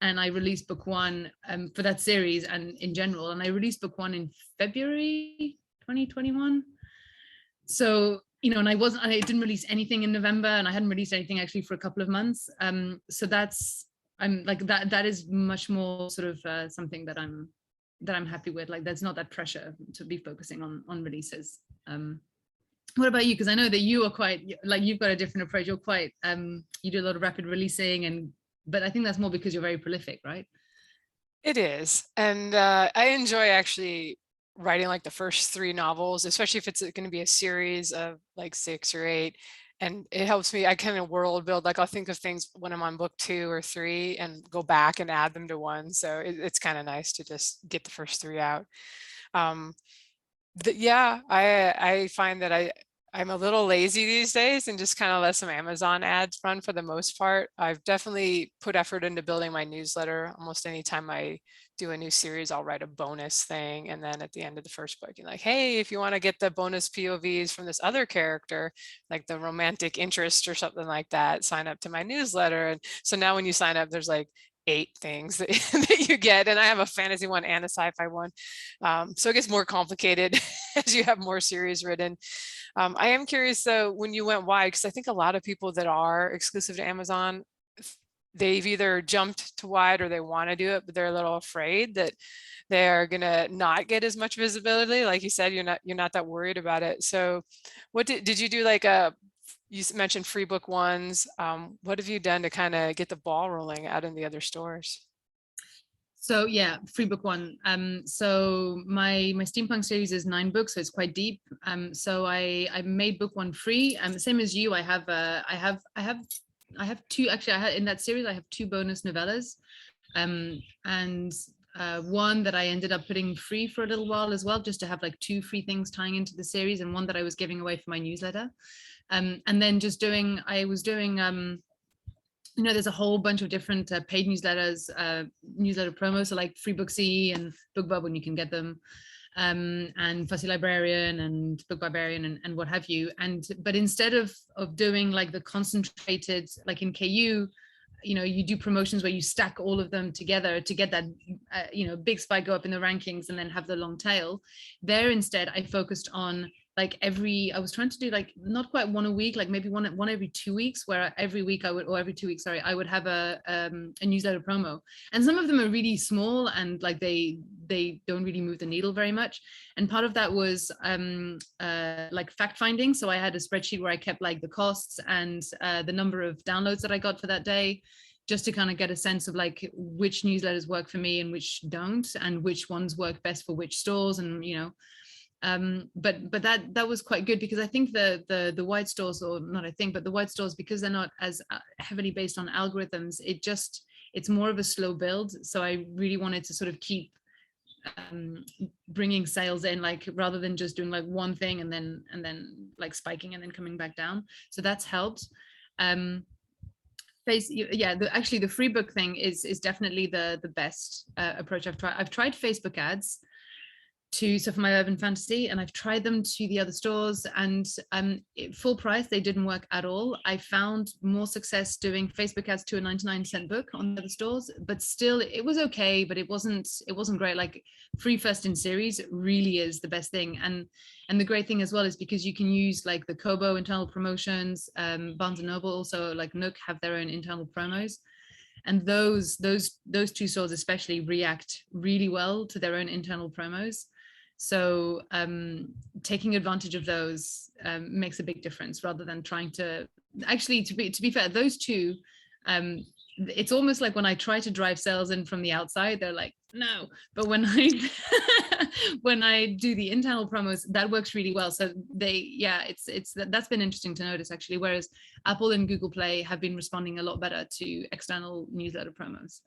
[SPEAKER 2] And I released book 1 for that series and in general, and I released book 1 in February 2021. So and I didn't release anything in November, and I hadn't released anything actually for a couple of months. So I'm like that is much more sort of something that I'm happy with. Like there's not that pressure to be focusing on releases. What about you? Because I know that you are quite, like, you've got a different approach. You're quite you do a lot of rapid releasing, but I think that's more because you're very prolific, right?
[SPEAKER 1] It is. And I enjoy actually writing like the first 3 novels, especially if it's going to be a series of like 6 or 8. And it helps me, I kind of world build, like I'll think of things when I'm on book 2 or 3 and go back and add them to one. So it's kind of nice to just get the first 3 out. I find that I'm a little lazy these days and just kind of let some Amazon ads run for the most part. I've definitely put effort into building my newsletter. Almost anytime I do a new series, I'll write a bonus thing. And then at the end of the first book, you're like, hey, if you want to get the bonus POVs from this other character, like the romantic interest or something like that, sign up to my newsletter. And so now when you sign up, there's like 8 things that, that you get, and I have a fantasy one and a sci-fi one, so it gets more complicated as you have more series written. I am curious though, when you went wide, because I think a lot of people that are exclusive to Amazon they've either jumped to wide or they want to do it, but they're a little afraid that they're gonna not get as much visibility. Like you said, you're not that worried about it. So what did you do, like you mentioned free book ones. What have you done to kind of get the ball rolling out in the other stores?
[SPEAKER 2] So yeah, free book one. So my steampunk series is 9 books, so it's quite deep. So I made book one free. Same as you, I have two, actually I had in that series I have 2 bonus novellas. And one that I ended up putting free for a little while as well, just to have like 2 free things tying into the series, and one that I was giving away for my newsletter. And then I was doing there's a whole bunch of different paid newsletters, newsletter promos, so like Free Booksy and BookBub when you can get them, and Fussy Librarian and Book Barbarian and what have you. But instead of doing like the concentrated, like in KU, you do promotions where you stack all of them together to get that big spike, go up in the rankings, and then have the long tail. There instead I focused on like I was trying to do like not quite one a week, like maybe one every 2 weeks, where every week or every 2 weeks, sorry, I would have a newsletter promo. And some of them are really small and like they don't really move the needle very much. And part of that was like fact finding. So I had a spreadsheet where I kept like the costs and the number of downloads that I got for that day, just to kind of get a sense of like which newsletters work for me and which don't, and which ones work best for which stores. And but that was quite good, because I think the wide stores, or not I think, but the wide stores, because they're not as heavily based on algorithms, it's more of a slow build. So I really wanted to sort of keep bringing sales in, like rather than just doing like one thing and then like spiking and then coming back down. So that's helped. Actually the free book thing is definitely the best approach I've tried Facebook ads for my urban fantasy, and I've tried them to the other stores, and full price they didn't work at all. I found more success doing Facebook ads to a 99-cent book on the other stores, but still it was okay, but it wasn't great. Like free first in series really is the best thing. And the great thing as well is because you can use like the Kobo internal promotions, Barnes and Noble, also like Nook have their own internal promos, and those 2 stores especially react really well to their own internal promos. So taking advantage of those makes a big difference, rather than trying to actually, to be fair, those 2, it's almost like when I try to drive sales in from the outside, they're like, no. But when I when I do the internal promos, that works really well. So that's been interesting to notice actually, whereas Apple and Google Play have been responding a lot better to external newsletter promos.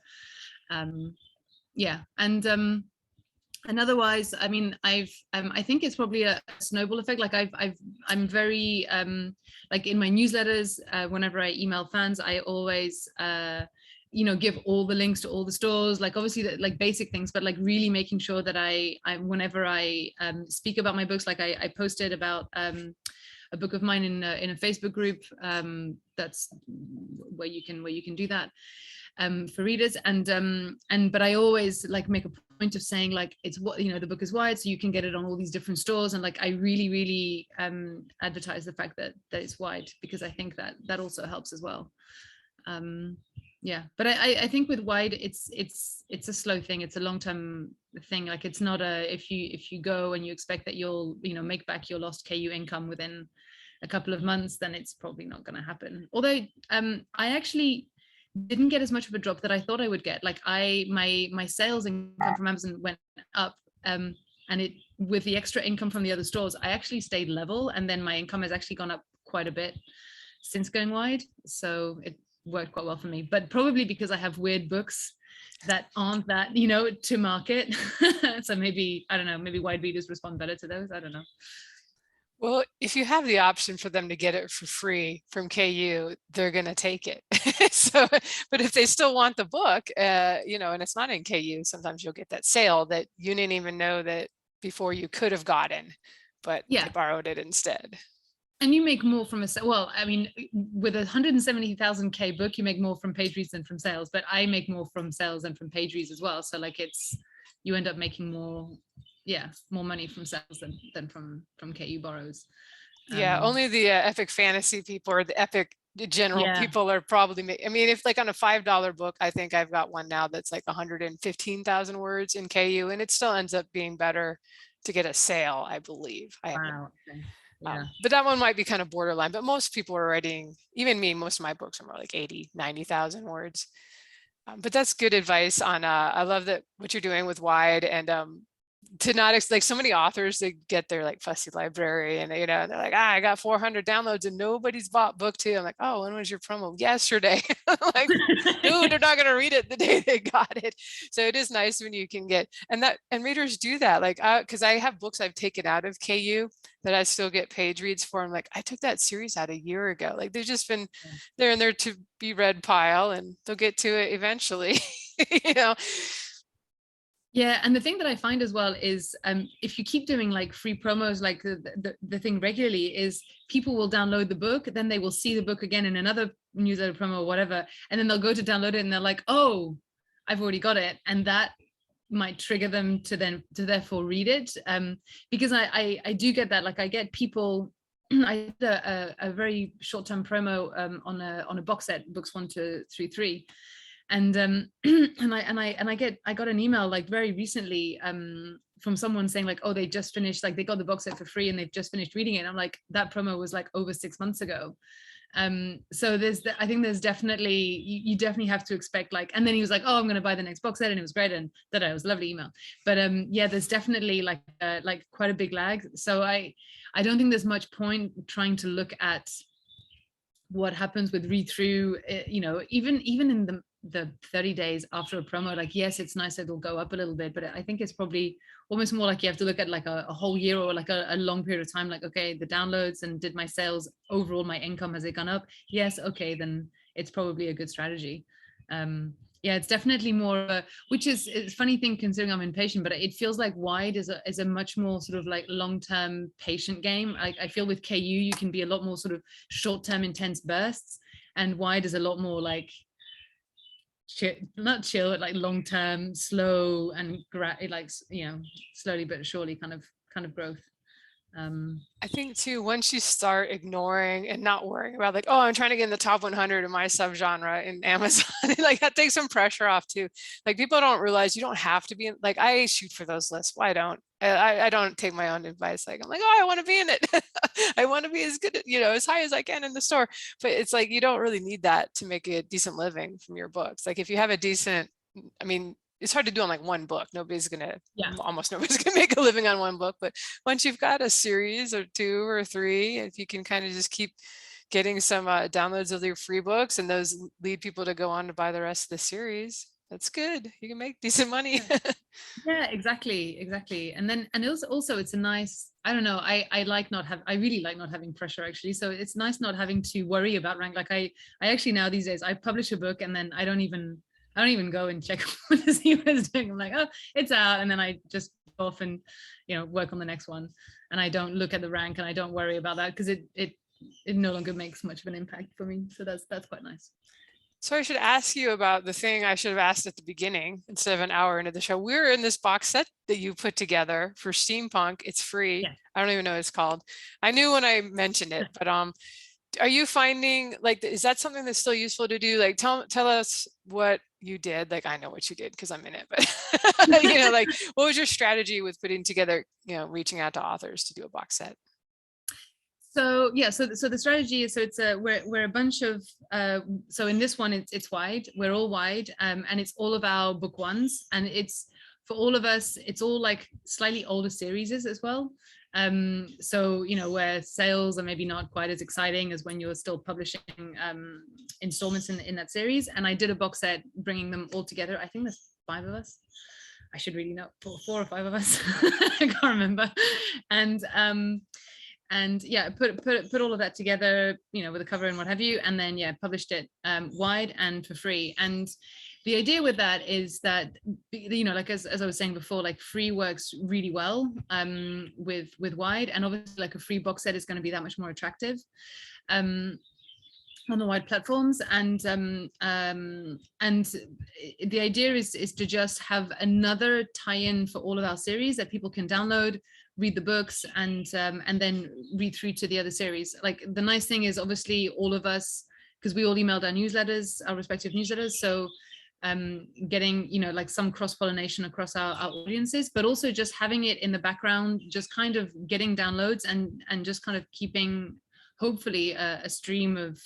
[SPEAKER 2] And otherwise, I mean, I think it's probably a snowball effect. Like I'm very like in my newsletters, whenever I email fans, I always give all the links to all the stores, like obviously like basic things, but like really making sure that I whenever I speak about my books, like I posted about a book of mine in a Facebook group, that's where you can do that for readers, but I always like make a point of saying like it's what the book is wide, so you can get it on all these different stores, and like I really advertise the fact that it's wide, because I think that also helps as well. But I think with wide it's a slow thing, it's a long-term thing. Like it's not if you go and you expect that you'll make back your lost KU income within a couple of months, then it's probably not going to happen. Although I actually didn't get as much of a drop that I thought I would get. Like my sales income from Amazon went up, and it with the extra income from the other stores, I actually stayed level, and then my income has actually gone up quite a bit since going wide. So it worked quite well for me, but probably because I have weird books that aren't that to market. So maybe, I don't know, maybe wide readers respond better to those. I don't know.
[SPEAKER 1] Well, if you have the option for them to get it for free from KU, they're going to take it. So, but if they still want the book, and it's not in KU, sometimes you'll get that sale that you didn't even know that before you could have gotten, but they borrowed it instead.
[SPEAKER 2] And you make more from well, I mean, with 170,000 K book, you make more from page reads than from sales, but I make more from sales than from page reads as well. So like you end up making more money from sales than from KU borrows.
[SPEAKER 1] Only the epic fantasy people, or the epic the general
[SPEAKER 2] Yeah.
[SPEAKER 1] people are probably I mean, if like on a $5 book, I think I've got one now that's like 115,000 words in KU, and it still ends up being better to get a sale, I believe. I haven't,
[SPEAKER 2] Wow. Okay. Yeah.
[SPEAKER 1] but that one might be kind of borderline, but most people are writing, even me, most of my books are more like 80, 90,000 words. But that's good advice on, I love that what you're doing with Wide, and to not like so many authors, they get their like fussy library and you know they're like, I got 400 downloads and nobody's bought book two. I'm like, oh, when was your promo? Yesterday. Like, dude, they're not going to read it the day they got it. So it is nice when you can get, and readers do that, like, because I have books I've taken out of KU that I still get page reads for. I'm like, I took that series out a year ago. Like, they've just been, they're in their to be read pile, and they'll get to it eventually. You know.
[SPEAKER 2] Yeah, and the thing that I find as well is if you keep doing like free promos, like the thing regularly is people will download the book, then they will see the book again in another newsletter promo or whatever, and then they'll go to download it and they're like, oh, I've already got it, and that might trigger them to therefore read it, because I do get that. Like, I get people. I did a very short-term promo on a box set, books 1 to 3, and I got an email like very recently from someone saying like, oh, they just finished, like they got the box set for free and they've just finished reading it. And I'm like, that promo was like over 6 months ago. So I think there's definitely, you definitely have to expect like, and then he was like, oh, I'm going to buy the next box set, and it was great, and that it was a lovely email. But yeah, there's definitely like quite a big lag. So I don't think there's much point trying to look at what happens with read through, you know, even in the 30 days after a promo. Like, yes, it's nice that it'll go up a little bit, but I think it's probably almost more like you have to look at like a whole year, or like a long period of time. Like, okay, the downloads, and did my sales overall, my income, has it gone up? Yes. Okay, then it's probably a good strategy. Yeah, it's definitely more which is a funny thing considering I'm impatient, but it feels like Wide is a much more sort of like long-term patient game. I feel with KU you can be a lot more sort of short-term intense bursts, and Wide is a lot more like not chill, but like long-term, slow, and like, you know, slowly but surely kind of growth.
[SPEAKER 1] I think too, once you start ignoring and not worrying about like, oh, I'm trying to get in the top 100 of my subgenre in Amazon, like that takes some pressure off too. Like, people don't realize you don't have to be in, like, I shoot for those lists. Why don't I don't take my own advice. Like, I'm like, oh, I want to be in it. I want to be as good, you know, as high as I can in the store. But it's like, you don't really need that to make a decent living from your books. Like, if you have a decent, I mean, it's hard to do on like one book. Almost nobody's gonna make a living on one book. But once you've got a series or 2 or 3, if you can kind of just keep getting some downloads of your free books, and those lead people to go on to buy the rest of the series, that's good. You can make decent money.
[SPEAKER 2] Yeah, exactly. And then, and also it's a nice, I don't know, I really like not having pressure, actually. So it's nice not having to worry about rank. Like I actually now these days I publish a book and then I don't even go and check what to see what it's doing. I'm like, oh, it's out, and then I just go off and, you know, work on the next one, and I don't look at the rank, and I don't worry about that, because it no longer makes much of an impact for me. So that's quite nice.
[SPEAKER 1] So I should ask you about the thing I should have asked at the beginning instead of an hour into the show. We're in this box set that you put together for Steampunk. It's free.
[SPEAKER 2] Yeah.
[SPEAKER 1] I don't even know what it's called. I knew when I mentioned it, but are you finding, like, is that something that's still useful to do? Like, tell us what you did. Like, I know what you did because I'm in it, but you know, like, what was your strategy with putting together, you know, reaching out to authors to do a box set?
[SPEAKER 2] So yeah, so the strategy is, so it's we're a bunch of so in this one it's Wide. We're all Wide, and it's all of our book ones, and it's for all of us. It's all like slightly older series as well. So, you know, where sales are maybe not quite as exciting as when you're still publishing installments in that series. And I did a box set bringing them all together. I think there's 5 of us. I should really know, 4 or 5 of us. I can't remember. And yeah, put all of that together, you know, with a cover and what have you, and then yeah, published it Wide and for free. And the idea with that is that, you know, like as I was saying before, like free works really well with Wide, and obviously like a free box set is going to be that much more attractive on the Wide platforms. And the idea is to just have another tie-in for all of our series that people can download, read the books, and then read through to the other series. Like, the nice thing is obviously all of us because we all emailed our newsletters, our respective newsletters. So getting, you know, like some cross-pollination across our audiences, but also just having it in the background, just kind of getting downloads and just kind of keeping, hopefully, a stream of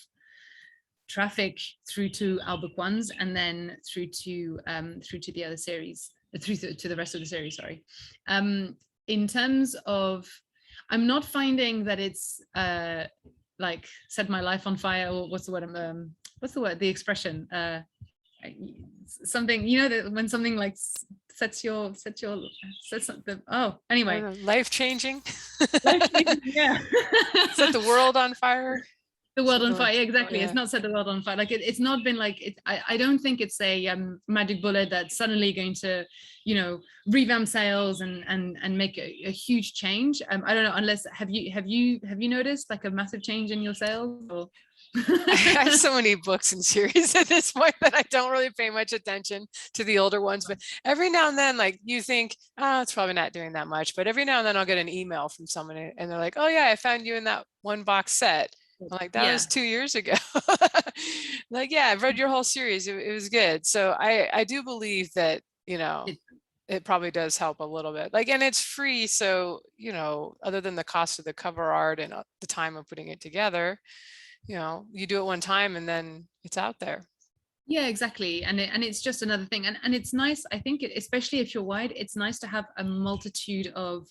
[SPEAKER 2] traffic through to our book ones, and then through to the other series, through to the rest of the series, sorry. In terms of, I'm not finding that it's like set my life on fire, or what's the word, the expression, something, you know, that when something like sets something, oh, anyway,
[SPEAKER 1] life changing.
[SPEAKER 2] Yeah.
[SPEAKER 1] Set the world on fire.
[SPEAKER 2] The world on fire, exactly.
[SPEAKER 1] Oh, yeah.
[SPEAKER 2] It's not set the world on fire. Like it's not been like it. I don't think it's a magic bullet that's suddenly going to, you know, revamp sales and make a huge change. I don't know. Unless have you noticed like a massive change in your sales? Or?
[SPEAKER 1] I have so many books and series at this point that I don't really pay much attention to the older ones, but every now and then, like, you think, oh, it's probably not doing that much, but every now and then I'll get an email from someone and they're like, oh yeah, I found you in that one box set. I'm like, that was 2 years ago. Like, yeah, I've read your whole series. It was good. So I do believe that, you know, it probably does help a little bit. Like, and it's free. So, you know, other than the cost of the cover art and the time of putting it together, you know, you do it one time and then it's out there.
[SPEAKER 2] Yeah, exactly. And it's just another thing. And it's nice, I think, especially if you're wide, it's nice to have a multitude of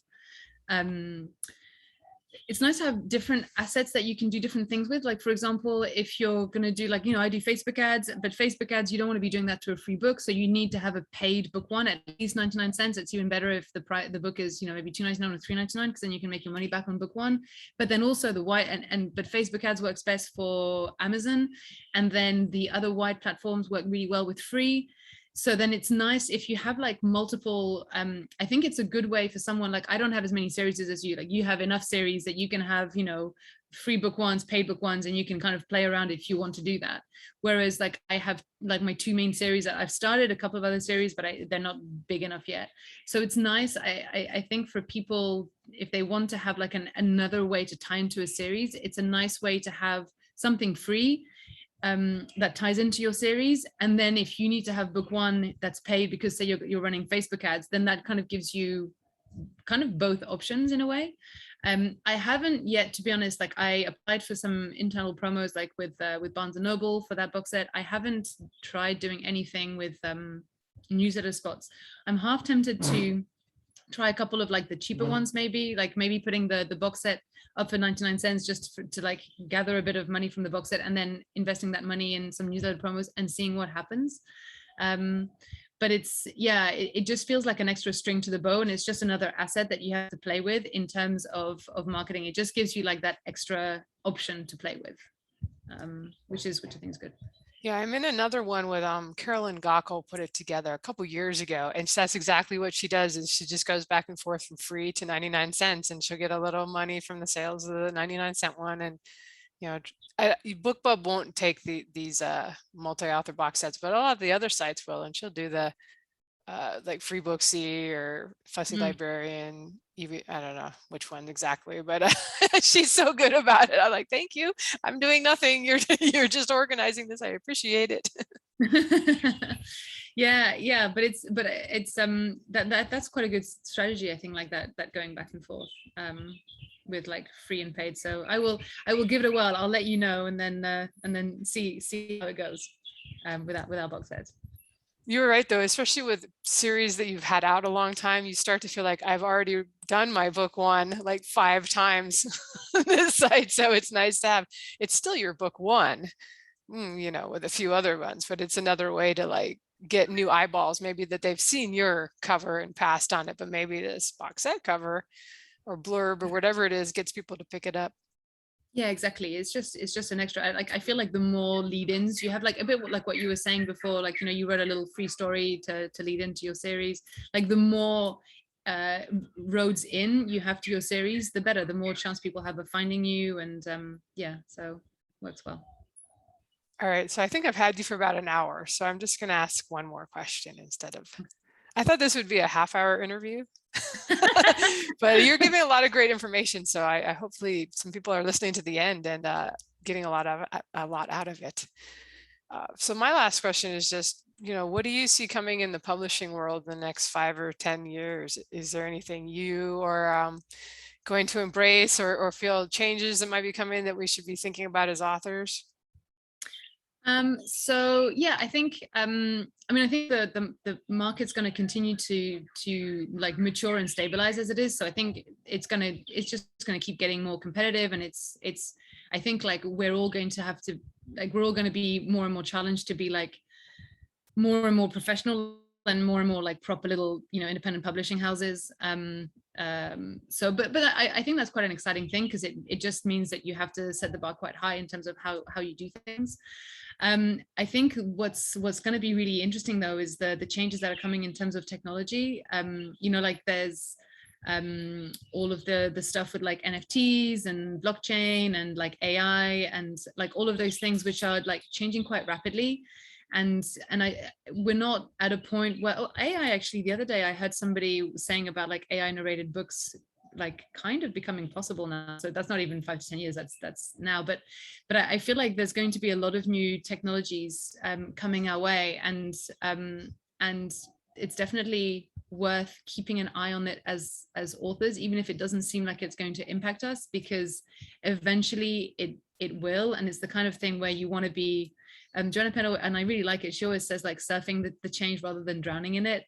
[SPEAKER 2] it's nice to have different assets that you can do different things with. Like, for example, if you're going to do, like, you know, I do Facebook ads, but Facebook ads, you don't want to be doing that to a free book. So you need to have a paid book one at least 99 cents. It's even better if the book is, you know, maybe $2.99 or $3.99, because then you can make your money back on book one. But then also the white but Facebook ads works best for Amazon. And then the other white platforms work really well with free. So then it's nice if you have like multiple, I think it's a good way for someone, like, I don't have as many series as you, like you have enough series that you can have, you know, free book ones, paid book ones, and you can kind of play around if you want to do that. Whereas like I have like my two main series that I've started, a couple of other series, but they're not big enough yet. So it's nice. I think for people, if they want to have like another way to tie into a series, it's a nice way to have something free that ties into your series. And then if you need to have book one that's paid because say you're running Facebook ads, then that kind of gives you kind of both options in a way. I haven't yet, to be honest, like I applied for some internal promos like with Barnes and Noble for that box set. I haven't tried doing anything with newsletter spots. I'm half tempted to try a couple of like the cheaper ones, maybe putting the box set up for 99 cents just to like gather a bit of money from the box set, and then investing that money in some newsletter promos and seeing what happens. But it's, yeah, it just feels like an extra string to the bow, and it's just another asset that you have to play with in terms of marketing. It just gives you like that extra option to play with, which I think is good.
[SPEAKER 1] Yeah, I'm in another one with Carolyn Gockel put it together a couple years ago, and that's exactly what she does. Is she just goes back and forth from free to 99 cents, and she'll get a little money from the sales of the 99-cent one. And you know, BookBub won't take these multi-author box sets, but a lot of the other sites will, and she'll do the like Free Booksy or Fussy Librarian. I don't know which one exactly, but she's so good about it. I'm like, thank you. I'm doing nothing. You're just organizing this. I appreciate it.
[SPEAKER 2] yeah, but it's that's quite a good strategy, I think, like that going back and forth with like free and paid. So I will give it a whirl. I'll let you know, and then see how it goes with our box sets.
[SPEAKER 1] You were right, though, especially with series that you've had out a long time, you start to feel like I've already done my book one like 5 times on this site. So it's nice to have, it's still your book one, you know, with a few other ones, but it's another way to like get new eyeballs, maybe that they've seen your cover and passed on it, but maybe this box set cover or blurb or whatever it is gets people to pick it up.
[SPEAKER 2] Yeah, exactly. It's just an extra, like, I feel like the more lead-ins you have, like a bit like what you were saying before, like, you know, you wrote a little free story to lead into your series, like the more roads in you have to your series, the better, the more chance people have of finding you. And yeah, so works well.
[SPEAKER 1] All right, so I think I've had you for about an hour, so I'm just going to ask one more question instead of, I thought this would be a half-hour interview. But you're giving a lot of great information, so I hopefully some people are listening to the end, and getting a lot out of it. So my last question is just, what do you see coming in the publishing world in the next 5 or 10 years? Is there anything you are going to embrace or feel changes that might be coming that we should be thinking about as authors?
[SPEAKER 2] So yeah, I think I mean, I think the market's going to continue to like mature and stabilize as it is. So I think it's just going to keep getting more competitive, and it's I think like we're all going to be more and more challenged to be like more and more professional and more like proper little, independent publishing houses. So but I think that's quite an exciting thing, because it just means that you have to set the bar quite high in terms of how you do things. I think what's going to be really interesting though is the changes that are coming in terms of technology. Like there's all of the stuff with like NFTs and blockchain and like AI and like all of those things which are like changing quite rapidly. And we're not at a point where AI, actually the other day I heard somebody saying about like AI narrated books like kind of becoming possible now. So that's not even 5 to 10 years, that's now, but I feel like there's going to be a lot of new technologies coming our way, and it's definitely worth keeping an eye on it as authors, even if it doesn't seem like it's going to impact us, because eventually it will. And it's the kind of thing where you want to be Joanna Penn, and I really like it, she always says like surfing the change rather than drowning in it.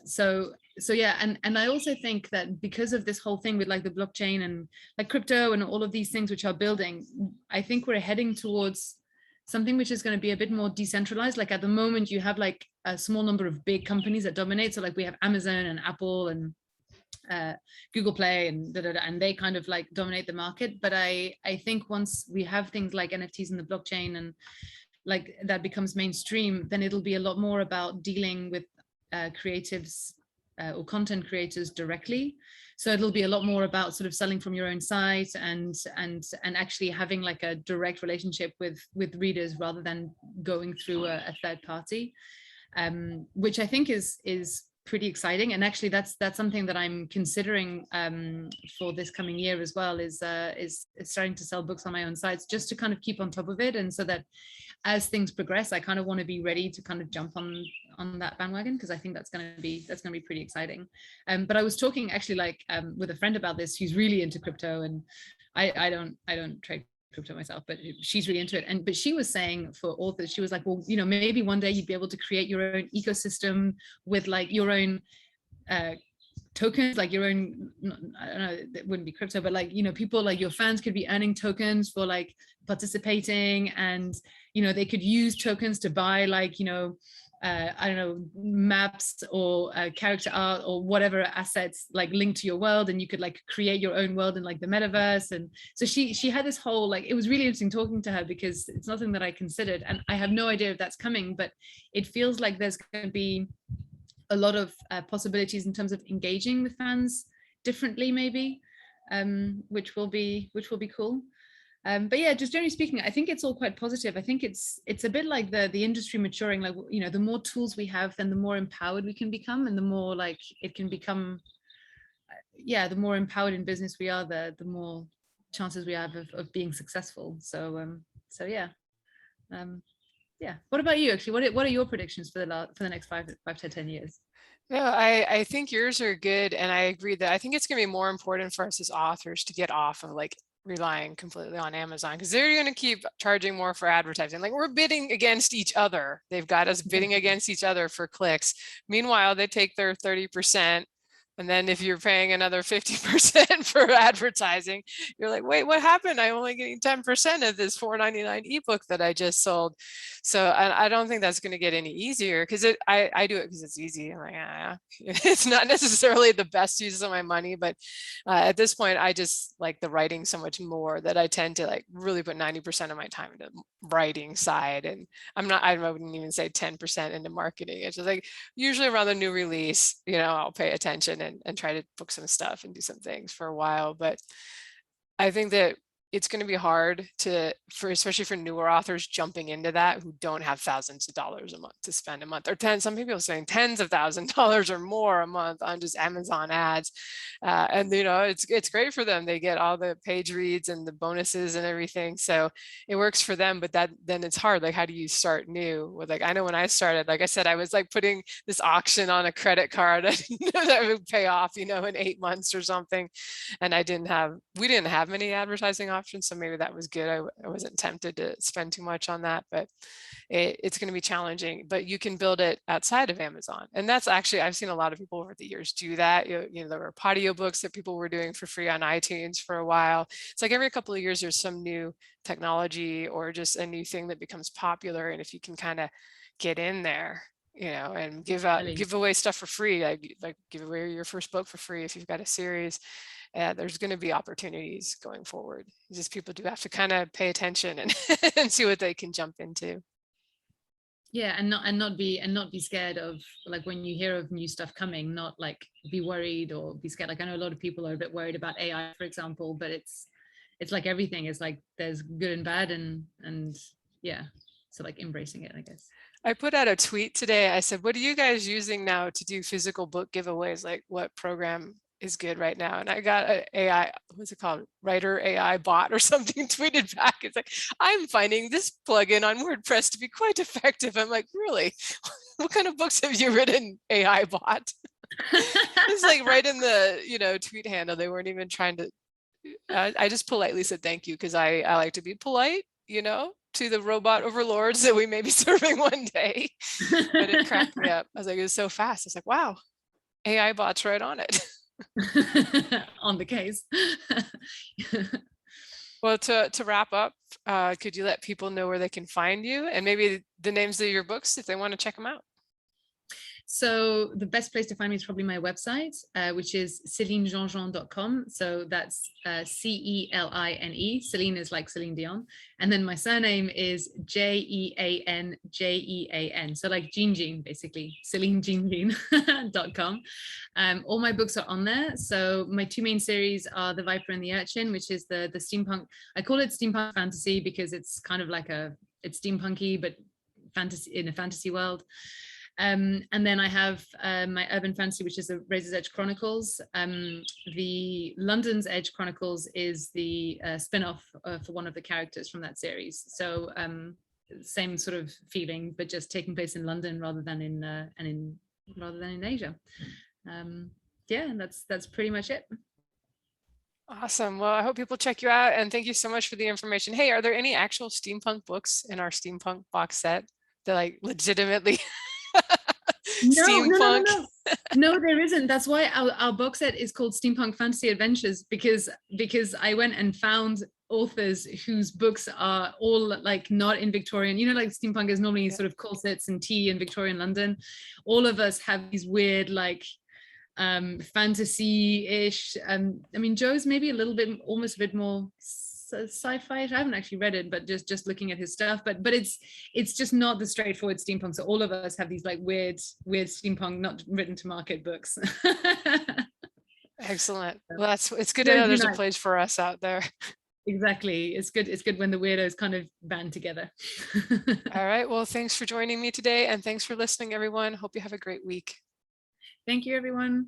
[SPEAKER 2] So yeah, and I also think that because of this whole thing with like the blockchain and like crypto and all of these things which are building, I think we're heading towards something which is going to be a bit more decentralized. Like at the moment you have like a small number of big companies that dominate, so like we have Amazon and Apple and Google Play and and they kind of like dominate the market. But I think once we have things like NFTs and the blockchain and like that becomes mainstream, then it'll be a lot more about dealing with creatives or content creators directly. So it'll be a lot more about sort of selling from your own site and actually having like a direct relationship with readers rather than going through a third party, which I think is pretty exciting. And actually that's something that I'm considering for this coming year as well, is starting to sell books on my own sites, just to kind of keep on top of it, and so that as things progress I kind of want to be ready to kind of jump on that bandwagon, because I think that's going to be pretty exciting. But I was talking actually like with a friend about this who's really into crypto, and I don't trade crypto myself, but she's really into it. But she was saying for authors, she was like, well, maybe one day you'd be able to create your own ecosystem with like your own tokens, like your own, I don't know, it wouldn't be crypto, but like, people like your fans could be earning tokens for like participating, and they could use tokens to buy like I don't know, maps or character art or whatever assets like linked to your world, and you could like create your own world in like the metaverse. And so she had this whole, like, it was really interesting talking to her, because it's nothing that I considered, and I have no idea if that's coming, but it feels like there's going to be a lot of possibilities in terms of engaging with fans differently maybe, which will be cool. But yeah, just generally speaking, I think it's all quite positive. I think it's a bit like the industry maturing. Like, the more tools we have, then the more empowered we can become, and the more like it can become, the more empowered in business we are, the more chances we have of being successful. So yeah. What about you actually? What are your predictions for the next 5 to 10 years?
[SPEAKER 1] No, I think yours are good, and I agree that I think it's going to be more important for us as authors to get off of like relying completely on Amazon, because they're going to keep charging more for advertising. Like, we're bidding against each other. They've got us bidding against each other for clicks. Meanwhile, they take their 30%. And then if you're paying another 50% for advertising, you're like, wait, what happened? I'm only getting 10% of this $4.99 ebook that I just sold. So I don't think that's going to get any easier, because I do it because it's easy. I'm like, it's not necessarily the best use of my money, but at this point, I just like the writing so much more that I tend to like really put 90% of my time into writing side. And I wouldn't even say 10% into marketing. It's just like usually around the new release, I'll pay attention and try to book some stuff and do some things for a while. But I think that it's going to be hard especially for newer authors jumping into that who don't have thousands of dollars a month to spend a month, or some people are saying tens of $1,000s or more a month on just Amazon ads. And it's great for them. They get all the page reads and the bonuses and everything. So it works for them, but then it's hard. Like, how do you start new with, like, I know when I started, like I said, I was like putting this auction on a credit card. I didn't know that would pay off, in 8 months or something. And we didn't have many advertising options. So maybe that was good. I wasn't tempted to spend too much on that, but it's going to be challenging. But you can build it outside of Amazon. And that's actually, I've seen a lot of people over the years do that. There were audiobooks that people were doing for free on iTunes for a while. It's like every couple of years there's some new technology or just a new thing that becomes popular. And if you can kind of get in there, and give away stuff for free, like give away your first book for free if you've got a series. There's going to be opportunities going forward. Just people do have to kind of pay attention and and see what they can jump into.
[SPEAKER 2] Yeah, and not be scared of, like, when you hear of new stuff coming, not like be worried or be scared. Like, I know a lot of people are a bit worried about AI, for example, but it's like everything is like there's good and bad, and yeah, so like embracing it, I guess.
[SPEAKER 1] I put out a tweet today. I said, what are you guys using now to do physical book giveaways? Like, what program is good right now? And I got an AI, what's it called? Writer AI bot or something tweeted back. It's like, I'm finding this plugin on WordPress to be quite effective. I'm like, really? What kind of books have you written, AI bot? It's like right in the, tweet handle. They weren't even trying to, I just politely said thank you, because I like to be polite, to the robot overlords that we may be serving one day. But it cracked me up. I was like, it was so fast. I was like, wow, AI bot's right on it.
[SPEAKER 2] On the case.
[SPEAKER 1] Well, to wrap up, could you let people know where they can find you and maybe the names of your books if they want to check them out?
[SPEAKER 2] So the best place to find me is probably my website, which is CelineJeanJean.com. So that's Celine. Celine is like Celine Dion. And then my surname is JeanJean. So like JeanJean, basically, CelineJeanJean.com. All my books are on there. So my two main series are The Viper and the Urchin, which is the steampunk. I call it steampunk fantasy because it's kind of like it's steampunky, but fantasy in a fantasy world. And then I have my urban fantasy, which is the Razor's Edge Chronicles. The London's Edge Chronicles is the spin-off for one of the characters from that series. So same sort of feeling, but just taking place in London rather than in Asia. Yeah, and that's pretty much it.
[SPEAKER 1] Awesome. Well, I hope people check you out, and thank you so much for the information. Hey, are there any actual steampunk books in our steampunk box set that like legitimately steampunk?
[SPEAKER 2] No, there isn't. That's why our box set is called Steampunk Fantasy Adventures, because I went and found authors whose books are all like not in Victorian, like steampunk is normally sort of corsets and tea in Victorian London. All of us have these weird like fantasy-ish. I mean, Joe's maybe almost a bit more sci-fi. I haven't actually read it, but just looking at his stuff, but it's just not the straightforward steampunk. So all of us have these like weird steampunk, not written to market books.
[SPEAKER 1] Excellent. Well, it's good to know there's a place for us out there.
[SPEAKER 2] Exactly. It's good when the weirdos kind of band together.
[SPEAKER 1] All right. Well, thanks for joining me today, and thanks for listening, everyone. Hope you have a great week.
[SPEAKER 2] Thank you, everyone.